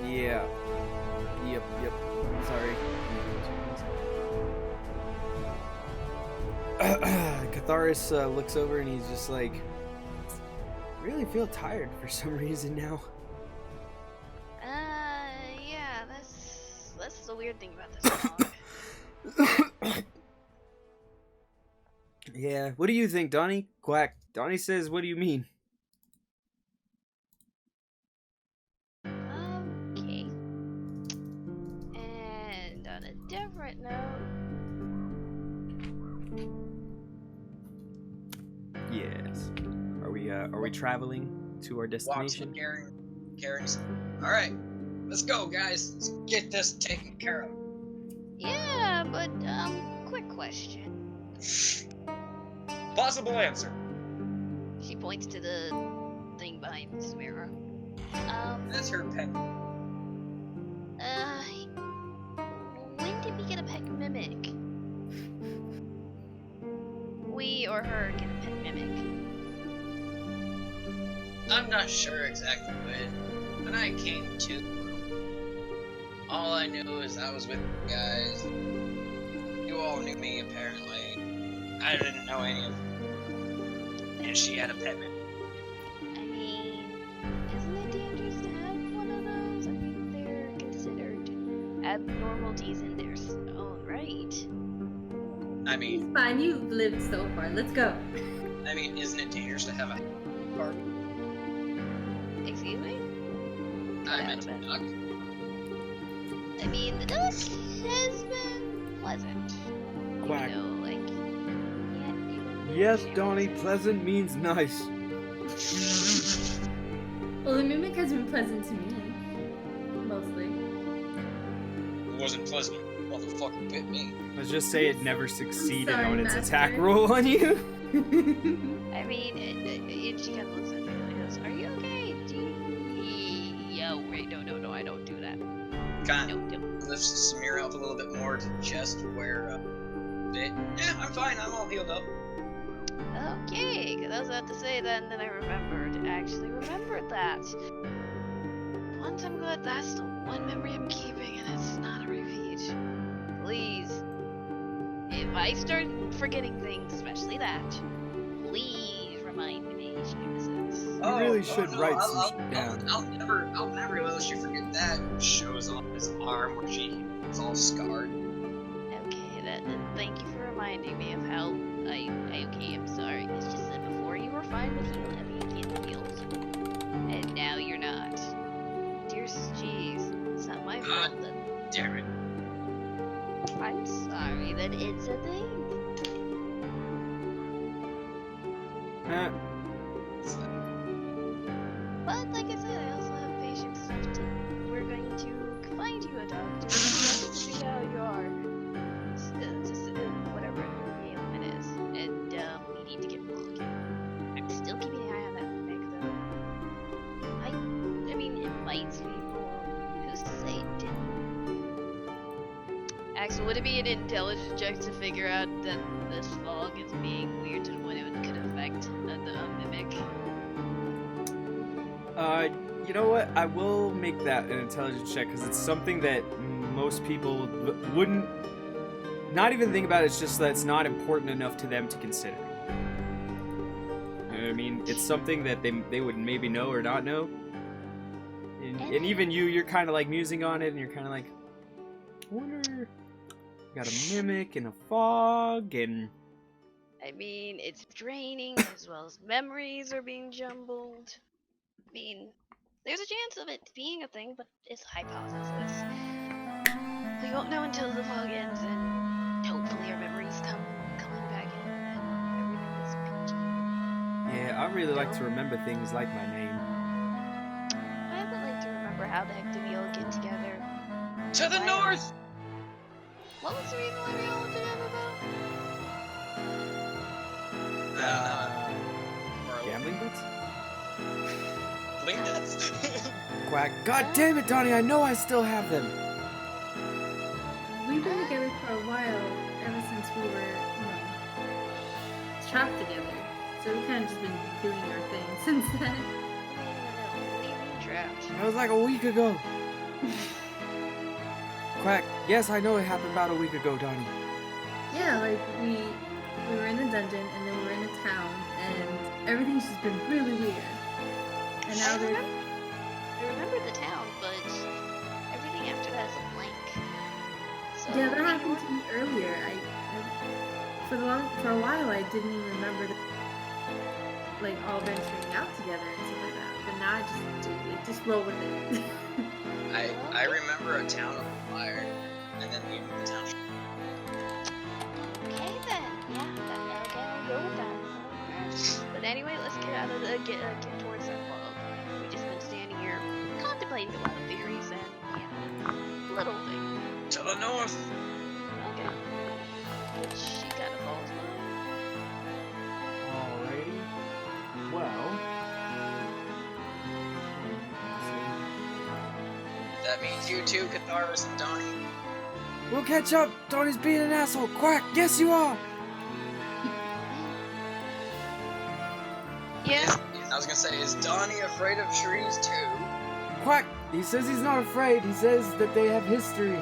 [SPEAKER 3] Yeah. Yep. Sorry. Catharis looks over and he's just like, really feel tired for some reason now.
[SPEAKER 2] Yeah, that's the weird thing about this dog.
[SPEAKER 3] Yeah, what do you think, Donnie? Quack. Donnie says, what do you mean?
[SPEAKER 2] Okay. And on a different note...
[SPEAKER 3] Yes. Are we traveling to our destination?
[SPEAKER 1] Walks with Cuerin. All right, let's go, guys. Let's get this taken care of.
[SPEAKER 2] Yeah, but, quick question.
[SPEAKER 1] Possible answer.
[SPEAKER 2] She points to the thing behind Nazamura.
[SPEAKER 1] That's her pet.
[SPEAKER 2] When did we get a pet mimic? We or her get a pet mimic?
[SPEAKER 1] I'm not sure exactly when I came to. All I knew is I was with you guys. You all knew me, apparently. I didn't know any of them. And she had a pet mimic.
[SPEAKER 2] I mean, isn't it dangerous to have one of those? I mean, they're considered abnormalities in their own right.
[SPEAKER 1] I mean,
[SPEAKER 4] Fine, you've lived so far. Let's go.
[SPEAKER 1] isn't it dangerous to have a party?
[SPEAKER 2] Excuse me?
[SPEAKER 1] I meant a duck.
[SPEAKER 2] I mean, the duck has been pleasant.
[SPEAKER 3] Quack.
[SPEAKER 2] You know, like, yeah,
[SPEAKER 3] Yes, Donnie, pleasant means nice.
[SPEAKER 4] Well, the mimic has been pleasant to me. Mostly.
[SPEAKER 1] It wasn't pleasant. Motherfucker bit me.
[SPEAKER 3] Let's just say it never succeeded
[SPEAKER 4] Sorry,
[SPEAKER 3] on its
[SPEAKER 4] Master.
[SPEAKER 3] attack roll on you.
[SPEAKER 2] I mean, and she kind of looks at me and goes, "Are you okay? Yo, wait, no, I don't do that.
[SPEAKER 1] Kind
[SPEAKER 2] No.
[SPEAKER 1] of lifts Samir up a little bit more to the chest where, yeah, I'm fine. I'm all healed up.
[SPEAKER 2] Okay, because I was about to say that, and then I actually remembered that. Once I'm good, that's the one memory I'm keeping, and it's not a repeat. Please, if I start forgetting things, especially that, please remind me, Jesus.
[SPEAKER 3] You really should write some shit down.
[SPEAKER 1] I'll never let you forget that. Shows on his arm where it's all scarred.
[SPEAKER 2] Okay, then thank you for reminding me of how okay, I'm sorry. It's just that before you were fine with healed, and now you're not. Dear jeez, it's not my fault then.
[SPEAKER 1] Damn it.
[SPEAKER 2] I'm sorry that it's a thing. But like I said, I also have patience enough to. We're going to find you a doctor. To see how you are. Whatever the ailment is, and we need to get looking. I'm still keeping an eye on that mimic, though. I mean, it might be more. Who's to say? Axel, would it be an intelligence check to figure out that this fog is being weird to what it could affect the mimic?
[SPEAKER 3] You know what? I will make that an intelligence check because it's something that most people wouldn't not even think about. It's just that it's not important enough to them to consider. You know what I mean? It's something that they would maybe know or not know. And even you're kind of like musing on it, and you're kind of like, I wonder. Got a mimic and a fog, and
[SPEAKER 2] I mean, it's draining as well as memories are being jumbled. I mean, there's a chance of it being a thing, but it's hypothesis. We won't know until the fog ends, and hopefully our memories coming back in, and everything is peachy.
[SPEAKER 3] yeah, I really like to remember things like my name.
[SPEAKER 2] I would like to remember how the heck did we all get together.
[SPEAKER 1] To the north!
[SPEAKER 2] What was the reason why we all together though?
[SPEAKER 3] Gambling bits?
[SPEAKER 1] Blink nuts.
[SPEAKER 3] Quack. God damn it, Donnie, I know I still have them.
[SPEAKER 4] We've been together for a while, ever since we were, trapped together. So we've kind of just been doing our thing since then.
[SPEAKER 2] What do you mean trapped?
[SPEAKER 3] That was like a week ago. Quack. Yes, I know it happened about a week ago, Donnie.
[SPEAKER 4] Yeah, like we were in the dungeon and then we were in the town and everything's just been really weird. And now
[SPEAKER 2] I
[SPEAKER 4] there's
[SPEAKER 2] remember the town, but everything after that is a blank. So
[SPEAKER 4] yeah, that happened to me earlier. For a while I didn't even remember like all venturing out together and stuff like that. But now I just roll with it.
[SPEAKER 1] I remember a town on fire, and then leaving the town.
[SPEAKER 2] Okay then, yeah, okay, I'll go with that. But anyway, let's get out of the get towards that fog. We've just been standing here contemplating a lot of theories and yeah, little things.
[SPEAKER 1] To the north!
[SPEAKER 2] Okay. Which she kind of falls
[SPEAKER 3] Alrighty. Well.
[SPEAKER 1] That means you too, Catharus and Donnie.
[SPEAKER 3] We'll catch up. Donnie's being an asshole. Quack. Yes, you are.
[SPEAKER 2] Yeah.
[SPEAKER 1] I was gonna say, is Donnie afraid of trees too?
[SPEAKER 3] Quack. He says he's not afraid. He says that they have history.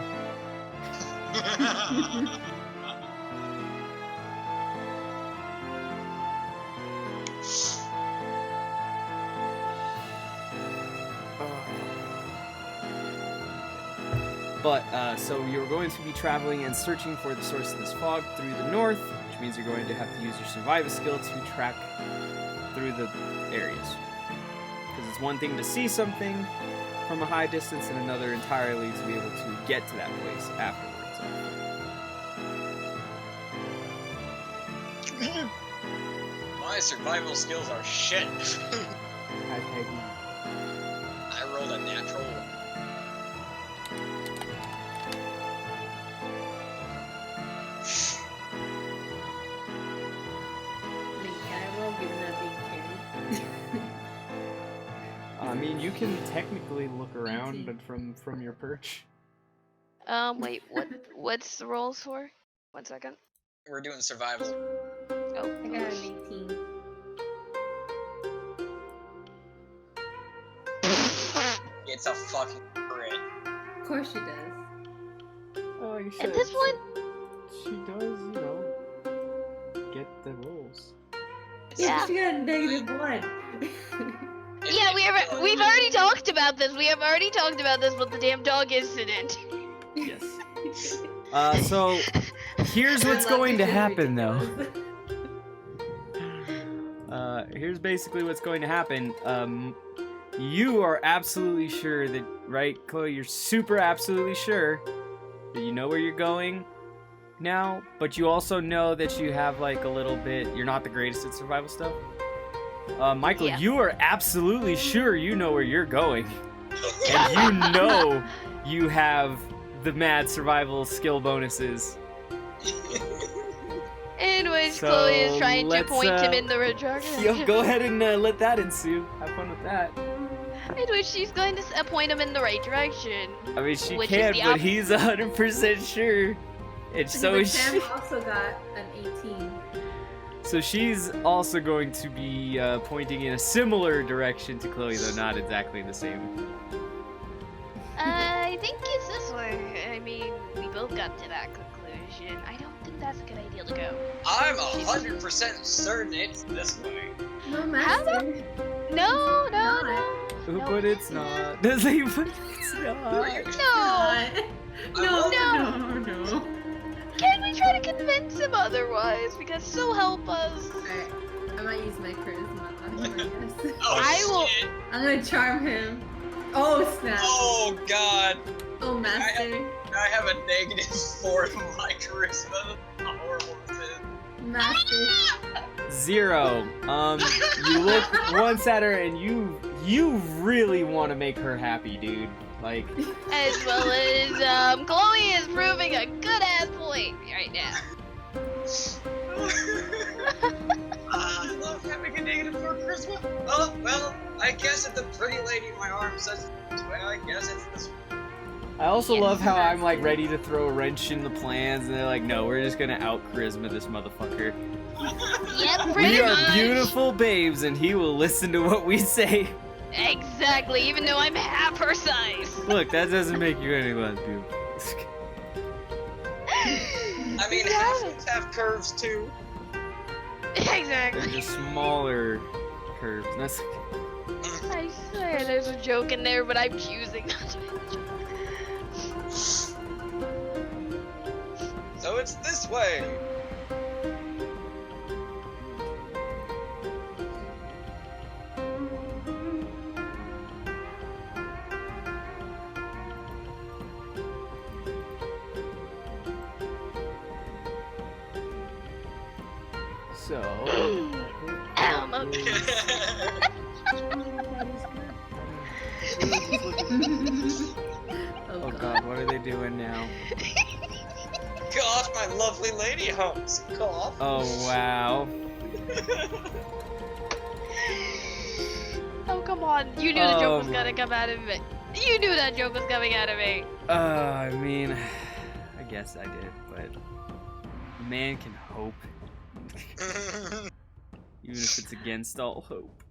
[SPEAKER 3] But, so you're going to be traveling and searching for the source of this fog through the north, which means you're going to have to use your survival skill to track through the areas. Because it's one thing to see something from a high distance and another entirely to be able to get to that place afterwards.
[SPEAKER 1] My survival skills are shit.
[SPEAKER 3] Hashtag
[SPEAKER 1] I rolled a natural.
[SPEAKER 4] I roll given that being carried.
[SPEAKER 3] I mean, you can technically look around but from your perch.
[SPEAKER 2] Wait, what's the rolls for? 1 second.
[SPEAKER 1] We're doing survival.
[SPEAKER 2] Oh,
[SPEAKER 4] I got an 18.
[SPEAKER 1] It's a fucking crit.
[SPEAKER 4] Of course she does.
[SPEAKER 3] Oh, you
[SPEAKER 2] At this point,
[SPEAKER 3] she does, you know, get the rolls.
[SPEAKER 2] Yeah.
[SPEAKER 4] She got a -1.
[SPEAKER 2] yeah, we've already talked about this. We have already talked about this with the damn dog incident.
[SPEAKER 3] Yes. So here's what's going to happen, though. Here's basically what's going to happen. You are absolutely sure that, right, Chloe? You're super absolutely sure that you know where you're going now, but you also know that you have like a little bit. You're not the greatest at survival stuff. Michael,
[SPEAKER 2] Yeah.
[SPEAKER 3] you are absolutely sure you know where you're going, and you know you have the mad survival skill bonuses.
[SPEAKER 2] Anyways,
[SPEAKER 3] So,
[SPEAKER 2] Chloe is trying to
[SPEAKER 3] let's,
[SPEAKER 2] point him in the right direction.
[SPEAKER 3] Yo, go ahead and let that ensue. Have fun with that.
[SPEAKER 2] Anyways, she's going to point him in the right direction.
[SPEAKER 3] I mean, she
[SPEAKER 2] Which
[SPEAKER 3] can,
[SPEAKER 2] is the
[SPEAKER 3] but he's 100% sure. And so
[SPEAKER 4] But
[SPEAKER 3] she,
[SPEAKER 4] Sam also got an 18.
[SPEAKER 3] so she's also going to be pointing in a similar direction to Chloe, though not exactly the same.
[SPEAKER 2] I think it's this way. I mean, we both got to that conclusion. I don't think that's a good idea to go.
[SPEAKER 1] I'm 100% certain it's this way.
[SPEAKER 4] No,
[SPEAKER 2] How
[SPEAKER 4] master.
[SPEAKER 2] No,
[SPEAKER 4] Not.
[SPEAKER 2] no.
[SPEAKER 3] But it's not. But it's
[SPEAKER 1] Are
[SPEAKER 3] not.
[SPEAKER 1] you
[SPEAKER 2] No.
[SPEAKER 4] No.
[SPEAKER 2] Can we try to convince him otherwise? Because so help us.
[SPEAKER 4] Alright, I might use my charisma on him, I guess.
[SPEAKER 1] Oh,
[SPEAKER 2] I will-
[SPEAKER 1] shit.
[SPEAKER 4] I'm gonna charm him. Oh, snap.
[SPEAKER 1] Oh god.
[SPEAKER 4] Oh, master.
[SPEAKER 1] I have a -4 in my charisma. How horrible is it?
[SPEAKER 4] Master.
[SPEAKER 3] 0. You look once at her and you really want to make her happy, dude. Like,
[SPEAKER 2] As well as, Chloe is proving a good ass point right now.
[SPEAKER 1] I love having a -4 charisma. Oh, well, I guess if the pretty lady in my arm says this way, I guess it's this way.
[SPEAKER 3] I also
[SPEAKER 2] Yes,
[SPEAKER 3] love how I'm like
[SPEAKER 4] master.
[SPEAKER 3] ready to throw a wrench in the plans, and they're like, no, we're just gonna out charisma this motherfucker.
[SPEAKER 2] Yep, pretty
[SPEAKER 3] We are
[SPEAKER 2] much.
[SPEAKER 3] beautiful babes, and he will listen to what we say.
[SPEAKER 2] Exactly, even though I'm half her size.
[SPEAKER 3] Look, that doesn't make you any less beautiful.
[SPEAKER 1] I mean, halflings have curves too.
[SPEAKER 3] They're
[SPEAKER 2] Exactly.
[SPEAKER 3] just smaller curves. That's
[SPEAKER 2] I swear there's a joke in there, but I'm choosing not to.
[SPEAKER 1] So it's this way.
[SPEAKER 3] so.
[SPEAKER 2] Okay.
[SPEAKER 3] Oh god, what are they doing now?
[SPEAKER 1] Gosh, my lovely lady humps. Cough.
[SPEAKER 3] Oh wow.
[SPEAKER 2] Oh, come on. You knew the joke was gonna come out of me. You knew that joke was coming out of me.
[SPEAKER 3] I mean, I guess I did, but man can hope, even if it's against all hope.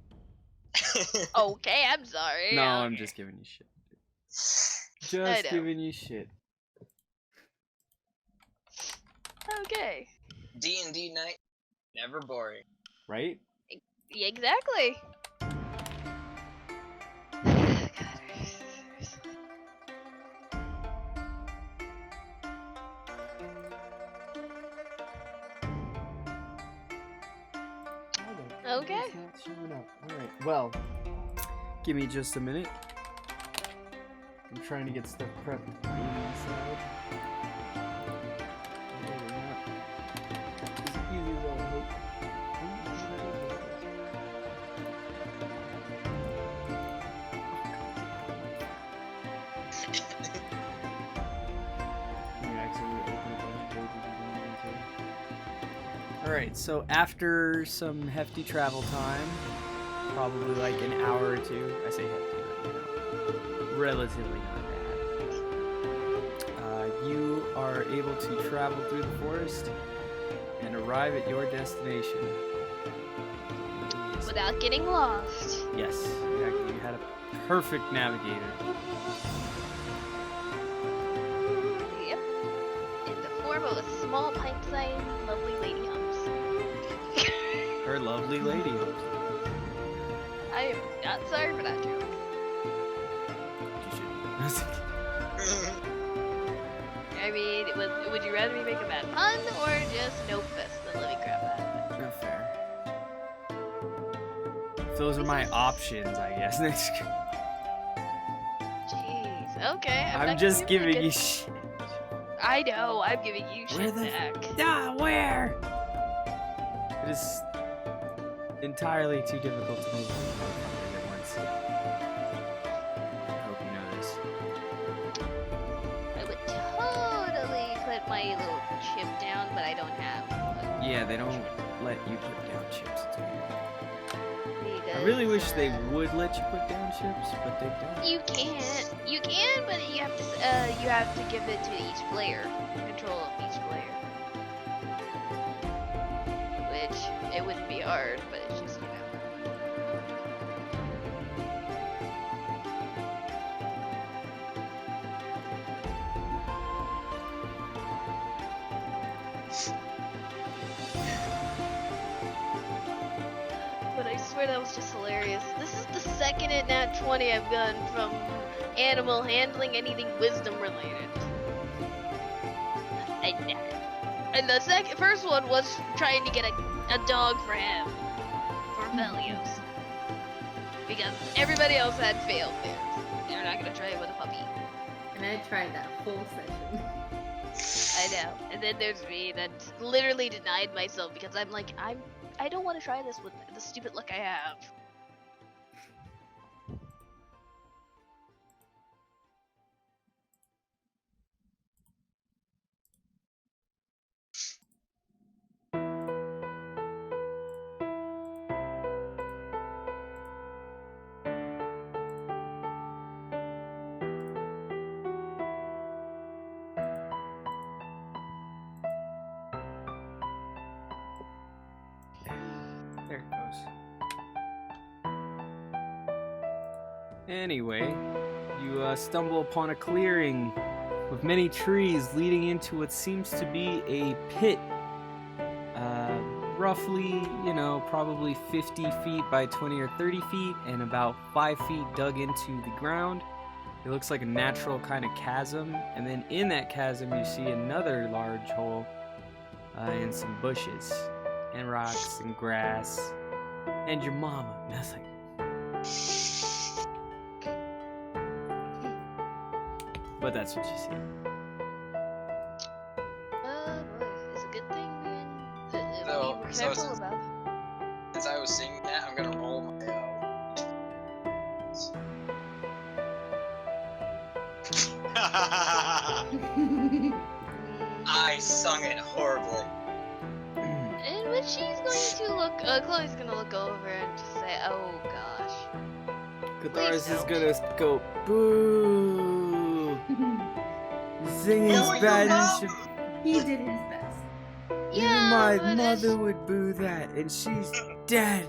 [SPEAKER 2] Okay, I'm sorry.
[SPEAKER 3] No,
[SPEAKER 2] Okay.
[SPEAKER 3] I'm just giving you shit. Just
[SPEAKER 2] know.
[SPEAKER 3] giving you shit.
[SPEAKER 2] Okay.
[SPEAKER 1] D&D night, never boring.
[SPEAKER 3] Right?
[SPEAKER 2] Yeah, exactly. Okay.
[SPEAKER 3] It's not showing up. Alright, well, give me just a minute. I'm trying to get stuff prepped inside. Maybe not as easy as I hope. Alright, so after some hefty travel time, probably like an hour or two, I say hefty, but you know, relatively not bad, you are able to travel through the forest and arrive at your destination.
[SPEAKER 2] Without getting lost.
[SPEAKER 3] Yes, exactly. You had a perfect navigator.
[SPEAKER 2] Yep. In the form of a small pint-sized lovely lady humps.
[SPEAKER 3] Her lovely lady.
[SPEAKER 2] I am not sorry for that joke.
[SPEAKER 3] You should.
[SPEAKER 2] I mean, would you rather me make a bad pun or just nope fest the living crap out of it?
[SPEAKER 3] Not fair. If those are my options, I guess.
[SPEAKER 2] Jeez, okay.
[SPEAKER 3] I'm
[SPEAKER 2] not
[SPEAKER 3] just
[SPEAKER 2] giving
[SPEAKER 3] giving you
[SPEAKER 2] good-
[SPEAKER 3] shit.
[SPEAKER 2] I know, I'm giving you
[SPEAKER 3] Where
[SPEAKER 2] shit
[SPEAKER 3] the
[SPEAKER 2] back.
[SPEAKER 3] Ah, where? It is entirely too difficult to move at once. I hope you know this.
[SPEAKER 2] I would totally put my little chip down, but I don't have one.
[SPEAKER 3] Yeah, they don't let you put down chips. It's weird.
[SPEAKER 2] because
[SPEAKER 3] I really wish they would let you put down ships, but they don't.
[SPEAKER 2] you can't. You can, but you have to give it to each player. Control of each player. Which it wouldn't be hard, but it's just But I swear that was just hilarious. This is the second at Nat 20 I've gotten from animal handling anything wisdom related. And the first one was trying to get a dog for him. For Velios. Because everybody else had failed theirs. They're not gonna try it with a puppy.
[SPEAKER 4] And I tried that whole session.
[SPEAKER 2] I know. And then there's me that literally denied myself because I'm like, I don't want to try this with the stupid luck I have.
[SPEAKER 3] There it goes. Anyway, you stumble upon a clearing with many trees leading into what seems to be a pit. Roughly, probably 50 feet by 20 or 30 feet and about 5 feet dug into the ground. It looks like a natural kind of chasm, and then in that chasm you see another large hole and some bushes and rocks and grass and your mama. Nothing. But that's what you see.
[SPEAKER 2] It's a good thing we were
[SPEAKER 1] So
[SPEAKER 2] careful about.
[SPEAKER 1] As I was singing that, I'm gonna roll my I sung it horribly.
[SPEAKER 2] In which she's going to look, Chloe's gonna look over and just say, "Oh gosh."
[SPEAKER 3] Catharsis is
[SPEAKER 2] don't.
[SPEAKER 3] gonna go, boo! Singing's
[SPEAKER 1] No,
[SPEAKER 3] bad
[SPEAKER 1] you're
[SPEAKER 3] and
[SPEAKER 1] wrong.
[SPEAKER 3] shit.
[SPEAKER 4] He did his best.
[SPEAKER 3] Even my
[SPEAKER 2] but
[SPEAKER 3] mother would boo that, and she's dead.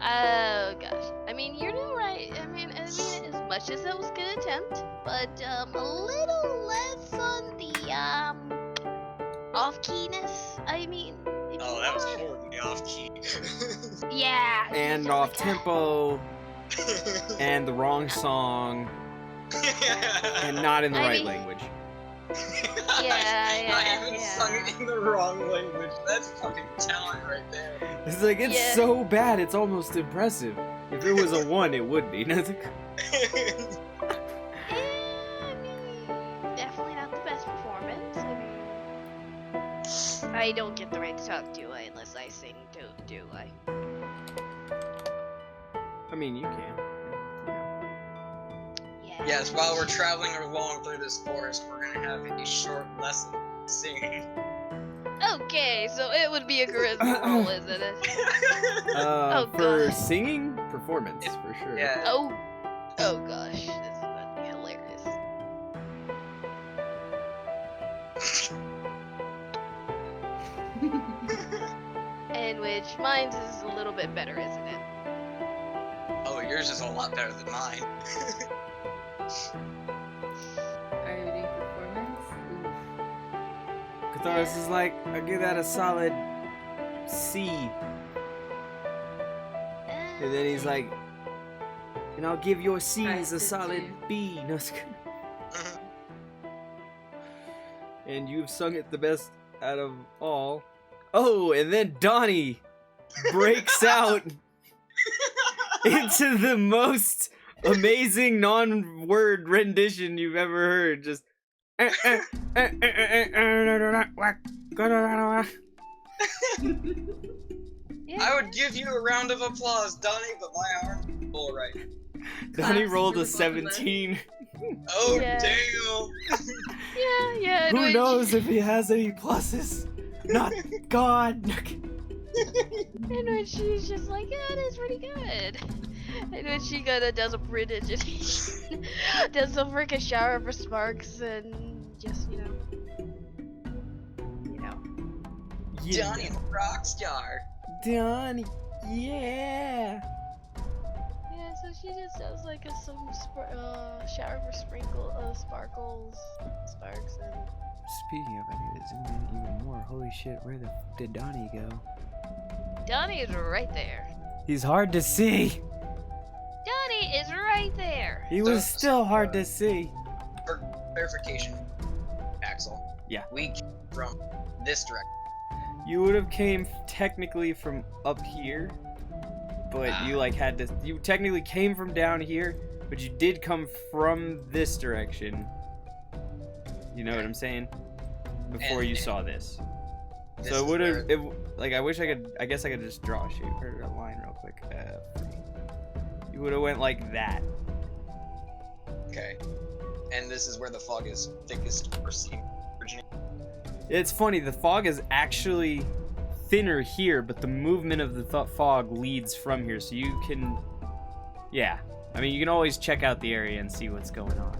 [SPEAKER 2] Oh gosh. I mean, you're doing right. I mean, as much as that was a good attempt, but a little less on the off-keyness. I mean.
[SPEAKER 1] Oh, that was horribly off key.
[SPEAKER 2] Yeah.
[SPEAKER 3] And off tempo, and the wrong song, and not in the
[SPEAKER 2] I
[SPEAKER 3] right
[SPEAKER 2] mean-
[SPEAKER 3] language.
[SPEAKER 2] Yeah,
[SPEAKER 1] I even
[SPEAKER 2] yeah.
[SPEAKER 1] sung it in the wrong language. That's fucking talent right there.
[SPEAKER 3] It's like, it's
[SPEAKER 2] Yeah.
[SPEAKER 3] so bad, it's almost impressive. If it was a 1, it would be.
[SPEAKER 2] I mean, definitely not the best performance. I mean, I don't get the right to talk, do I? Unless I sing, do I?
[SPEAKER 3] I mean, you can.
[SPEAKER 2] Yeah.
[SPEAKER 1] Yes, while we're traveling along through this forest, we're gonna have a short lesson singing.
[SPEAKER 2] Okay, so it would be a charisma roll, isn't it? Oh,
[SPEAKER 3] For
[SPEAKER 2] God.
[SPEAKER 3] singing, performance, for sure.
[SPEAKER 1] Yeah.
[SPEAKER 2] Oh gosh, this is gonna be hilarious. In which mine's is a little bit better, isn't it?
[SPEAKER 1] Oh, yours is a lot better than mine.
[SPEAKER 4] Are you doing performance?
[SPEAKER 3] Catharsis is like, I'll give that a solid C. And then he's like, and I'll give your C's a
[SPEAKER 4] Alright,
[SPEAKER 3] solid
[SPEAKER 4] two.
[SPEAKER 3] B. No, it's good. And you've sung it the best out of all. Oh, and then Donnie breaks out into the most amazing non-word rendition you've ever heard. Just.
[SPEAKER 2] Yeah.
[SPEAKER 1] I would give you a round of applause, Donnie, but my arm's full right.
[SPEAKER 3] Donnie
[SPEAKER 4] Claps
[SPEAKER 3] rolled
[SPEAKER 4] for
[SPEAKER 3] a
[SPEAKER 4] the both of us.
[SPEAKER 3] 17.
[SPEAKER 1] Oh,
[SPEAKER 2] Yeah.
[SPEAKER 1] damn!
[SPEAKER 2] Yeah.
[SPEAKER 3] Who
[SPEAKER 2] in which-
[SPEAKER 3] knows if he has any pluses? Not God.
[SPEAKER 2] And when she's just like, yeah, it is pretty good. And when she does a predigitation, does a freaking shower for sparks and just, you know.
[SPEAKER 1] Johnny the Rockstar.
[SPEAKER 3] Donnie, yeah.
[SPEAKER 2] Yeah, so she just does like some shower for sparkles, sparks, and
[SPEAKER 3] Speaking of, I need to zoom in even more. Holy shit, where did Donnie go?
[SPEAKER 2] Donnie is right there.
[SPEAKER 3] He's hard to see.
[SPEAKER 2] Donnie is right there.
[SPEAKER 3] He was still hard to see.
[SPEAKER 1] For clarification, Axel.
[SPEAKER 3] Yeah.
[SPEAKER 1] We came from this direction.
[SPEAKER 3] You would have came technically from up here, but you you technically came from down here, but you did come from this direction. You know what I'm saying? Before you saw this. So it would have, I guess I could just draw a shape or a line real quick. You would have went like that.
[SPEAKER 1] Okay. And this is where the fog is thickest for seeing originating.
[SPEAKER 3] It's funny, the fog is actually thinner here, but the movement of the fog leads from here, so you can, yeah. I mean, you can always check out the area and see what's going on.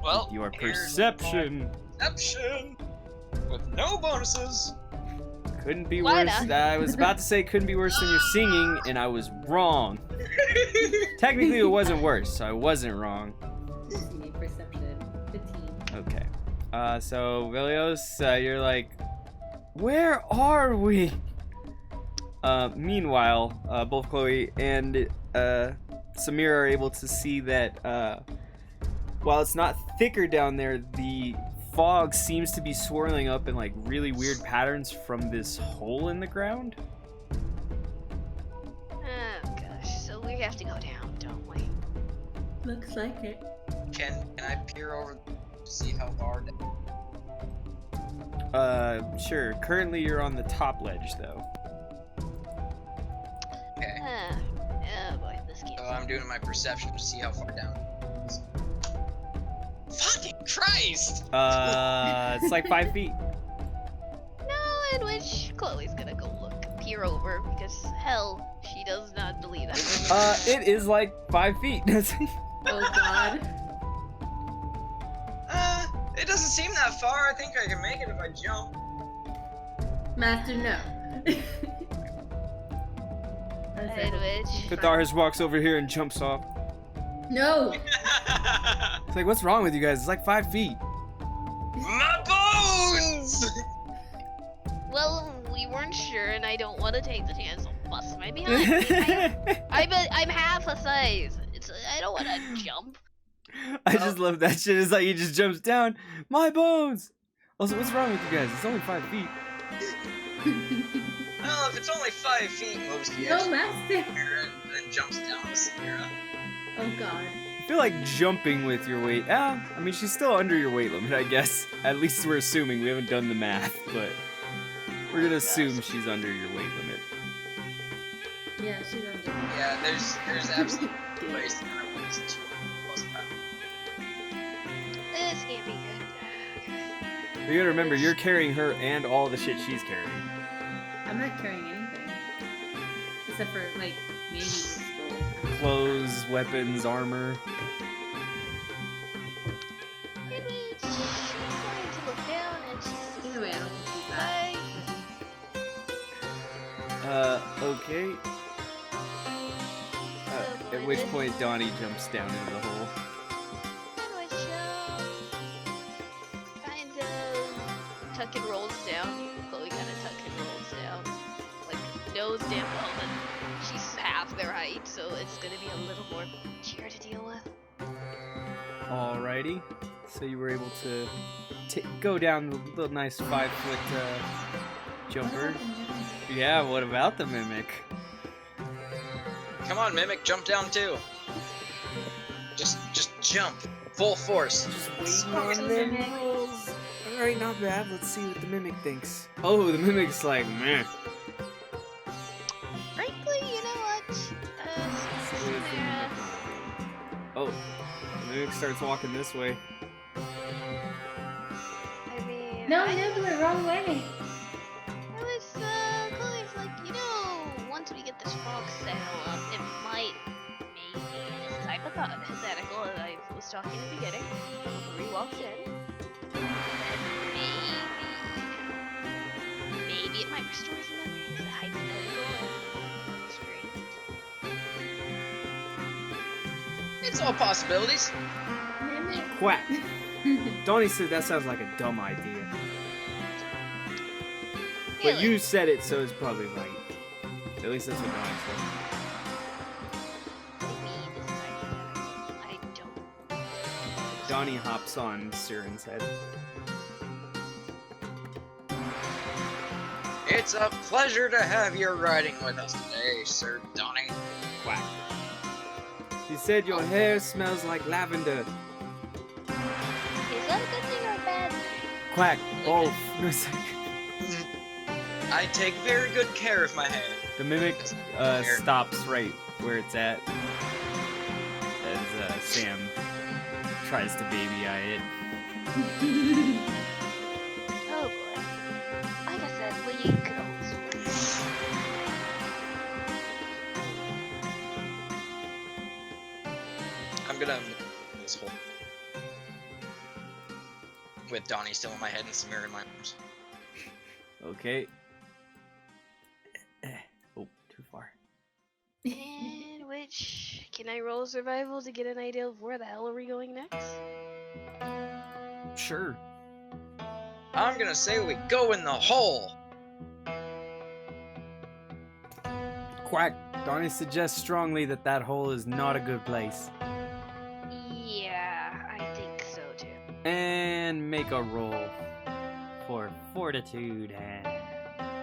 [SPEAKER 1] Well,
[SPEAKER 3] Your
[SPEAKER 1] here's
[SPEAKER 3] perception.
[SPEAKER 1] Perception with no bonuses.
[SPEAKER 3] Couldn't be
[SPEAKER 2] Why
[SPEAKER 3] worse.
[SPEAKER 2] not?
[SPEAKER 3] I was about to say couldn't be worse than your singing, and I was wrong. Technically, it wasn't worse, so I wasn't wrong.
[SPEAKER 4] Singing perception, 15.
[SPEAKER 3] Okay. So Velios, you're like, where are we? Meanwhile, both Chloe and Samira are able to see that while it's not thicker down there, the fog seems to be swirling up in like really weird patterns from this hole in the ground.
[SPEAKER 2] Oh gosh, so we have to go down, don't we?
[SPEAKER 4] Looks like it.
[SPEAKER 1] Can I peer over to see how far down?
[SPEAKER 3] Sure. Currently you're on the top ledge though.
[SPEAKER 1] Okay.
[SPEAKER 2] Oh boy, this game.
[SPEAKER 1] So I'm doing my perception to see how far down. Fucking Christ!
[SPEAKER 3] It's like 5 feet.
[SPEAKER 2] No, in which Chloe's gonna go peer over because hell, she does not believe that.
[SPEAKER 3] It is like 5 feet.
[SPEAKER 4] Oh god.
[SPEAKER 1] It doesn't seem that far. I think I can make it if I jump.
[SPEAKER 4] Master, no.
[SPEAKER 2] In which
[SPEAKER 3] Catharsis walks over here and jumps off.
[SPEAKER 4] No!
[SPEAKER 3] It's like, what's wrong with you guys? It's like 5 feet.
[SPEAKER 1] My bones!
[SPEAKER 2] well, we weren't sure, and I don't want to take the chance of busting my behind. I'm half a size. I don't want to jump.
[SPEAKER 3] I just love that shit. It's like he just jumps down. My bones! Also, what's wrong with you guys? It's only 5 feet.
[SPEAKER 1] Well, if it's only 5 feet, most of you
[SPEAKER 4] No, Master!
[SPEAKER 1] and jumps down to Samira.
[SPEAKER 4] Oh god.
[SPEAKER 3] I feel like jumping with your weight. I mean, she's still under your weight limit, I guess. At least we're assuming. We haven't done the math, but we're gonna assume she's under your weight limit.
[SPEAKER 4] Yeah, she's under.
[SPEAKER 1] Yeah, there's absolutely no place that I was too close to that.
[SPEAKER 2] This can't be good.
[SPEAKER 3] You gotta remember, you're carrying her and all the shit she's carrying.
[SPEAKER 4] I'm not carrying anything. Except for, like, maybe this bowl.
[SPEAKER 3] Clothes, weapons, armor.
[SPEAKER 2] In which she's going to look down and she's
[SPEAKER 4] Either way, I don't think she's that.
[SPEAKER 3] Okay. At which point Donnie jumps down into the hole.
[SPEAKER 2] In which kind of tuck and rolls down. Chloe kind of tuck and rolls down. Like, knows damn well that she's half their height, so it's gonna be a little more cheer to deal with.
[SPEAKER 3] Alrighty. So you were able to go down the little nice 5-foot jumper. Yeah, what about the mimic?
[SPEAKER 1] Come on, Mimic, jump down too. Just jump. Full force.
[SPEAKER 3] Just waiting on them rolls. Alright, not bad. Let's see what the mimic thinks. Oh, the mimic's like, meh.
[SPEAKER 2] Frankly, you know what? Samira,
[SPEAKER 3] Oh, the mimic starts walking this way.
[SPEAKER 2] I mean,
[SPEAKER 4] No,
[SPEAKER 2] I
[SPEAKER 4] you're the wrong way.
[SPEAKER 2] was, Chloe's like, you know hypothetical as I was talking in the beginning. Marie walks in. Maybe it might restore some memories. A hypothetical and strange.
[SPEAKER 1] It's all possibilities.
[SPEAKER 3] Quack. Donnie said that sounds like a dumb idea. But you said it, so it's probably right. At least that's what Donnie said.
[SPEAKER 2] I don't.
[SPEAKER 3] Donnie hops on Siren's head.
[SPEAKER 1] It's a pleasure to have you riding with us today, Sir Donnie.
[SPEAKER 3] Quack. He said your hair smells like lavender.
[SPEAKER 2] Is that a good thing or a bad thing?
[SPEAKER 3] Quack. Both. No, it's like-
[SPEAKER 1] I take very good care of my hair.
[SPEAKER 3] The mimic stops right where it's at as Sam tries to baby eye it.
[SPEAKER 2] Oh boy. Like I said, we could always.
[SPEAKER 1] I'm gonna move this whole with Donnie still in my head and Samira in my arms.
[SPEAKER 3] Okay. Oh, too far.
[SPEAKER 2] And which can I roll survival to get an idea of where the hell are we going next?
[SPEAKER 3] Sure.
[SPEAKER 1] I'm gonna say we go in the hole.
[SPEAKER 3] Quack. Donnie suggests strongly that that hole is not a good place.
[SPEAKER 2] Yeah, I think so too.
[SPEAKER 3] And make a roll for fortitude and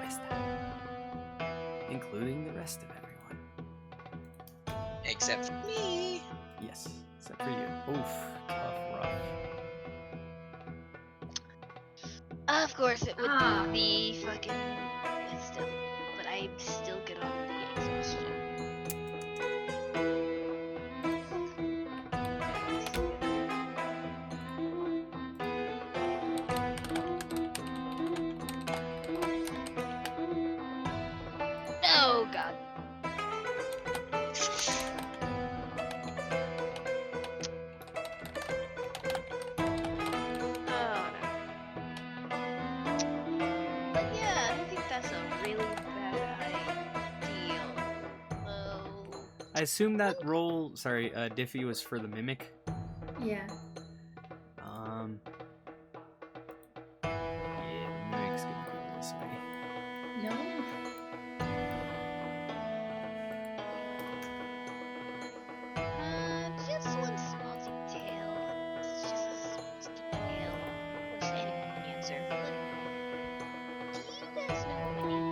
[SPEAKER 3] wisdom, including the rest of everyone.
[SPEAKER 1] Except for me.
[SPEAKER 3] Yes, except for you. Oof, tough, rough.
[SPEAKER 2] Of course, it would be the fucking wisdom, but I'm still good on the exhaustion. Oh god. Oh no. But yeah, I think that's a really bad idea.
[SPEAKER 3] I assume that roll, Dffy was for the mimic.
[SPEAKER 4] Yeah.
[SPEAKER 3] Yeah, the mimic's gonna go this way.
[SPEAKER 4] No.
[SPEAKER 2] Just one small detail. It's just a small detail. Wish anyone could answer. But do you guys know what I mean?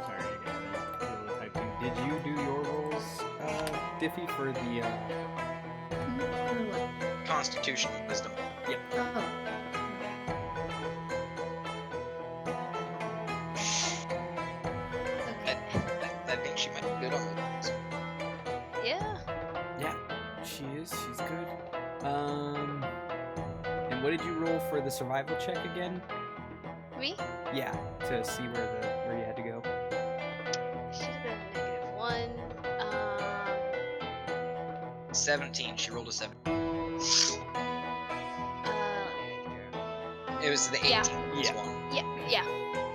[SPEAKER 3] Sorry, I got a little typing. Did you do your rolls, Dffy, for the,
[SPEAKER 1] Constitution and wisdom.
[SPEAKER 3] Yep.
[SPEAKER 4] Oh.
[SPEAKER 1] I think she might be good on this.
[SPEAKER 2] Yeah.
[SPEAKER 3] Yeah, she is. She's good. And what did you roll for the survival check again?
[SPEAKER 2] Me?
[SPEAKER 3] Yeah, to see where you had to go.
[SPEAKER 2] Should have been -1.
[SPEAKER 1] 17. She rolled a 7.
[SPEAKER 2] Let me think through.
[SPEAKER 1] It was the 18.
[SPEAKER 2] Yeah.
[SPEAKER 1] This
[SPEAKER 3] Yeah.
[SPEAKER 1] one.
[SPEAKER 2] Yeah.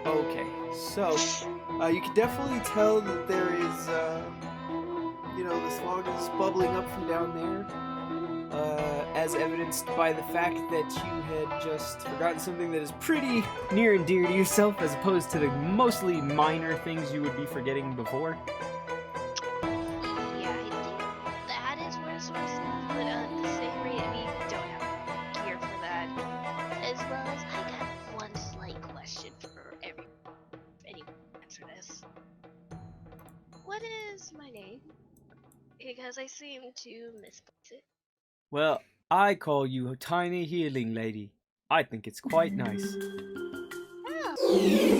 [SPEAKER 3] Okay, so you can definitely tell that there is, the smog is bubbling up from down there, as evidenced by the fact that you had just forgotten something that is pretty near and dear to yourself, as opposed to the mostly minor things you would be forgetting before.
[SPEAKER 2] Yeah, I do. That is where the source is, but at the same rate, we don't have gear for that. As well as, I got one slight question for anyone answer this. What is my name? Because I seem to misplace it.
[SPEAKER 3] Well, I call you a tiny healing lady. I think it's quite nice.
[SPEAKER 2] Oh.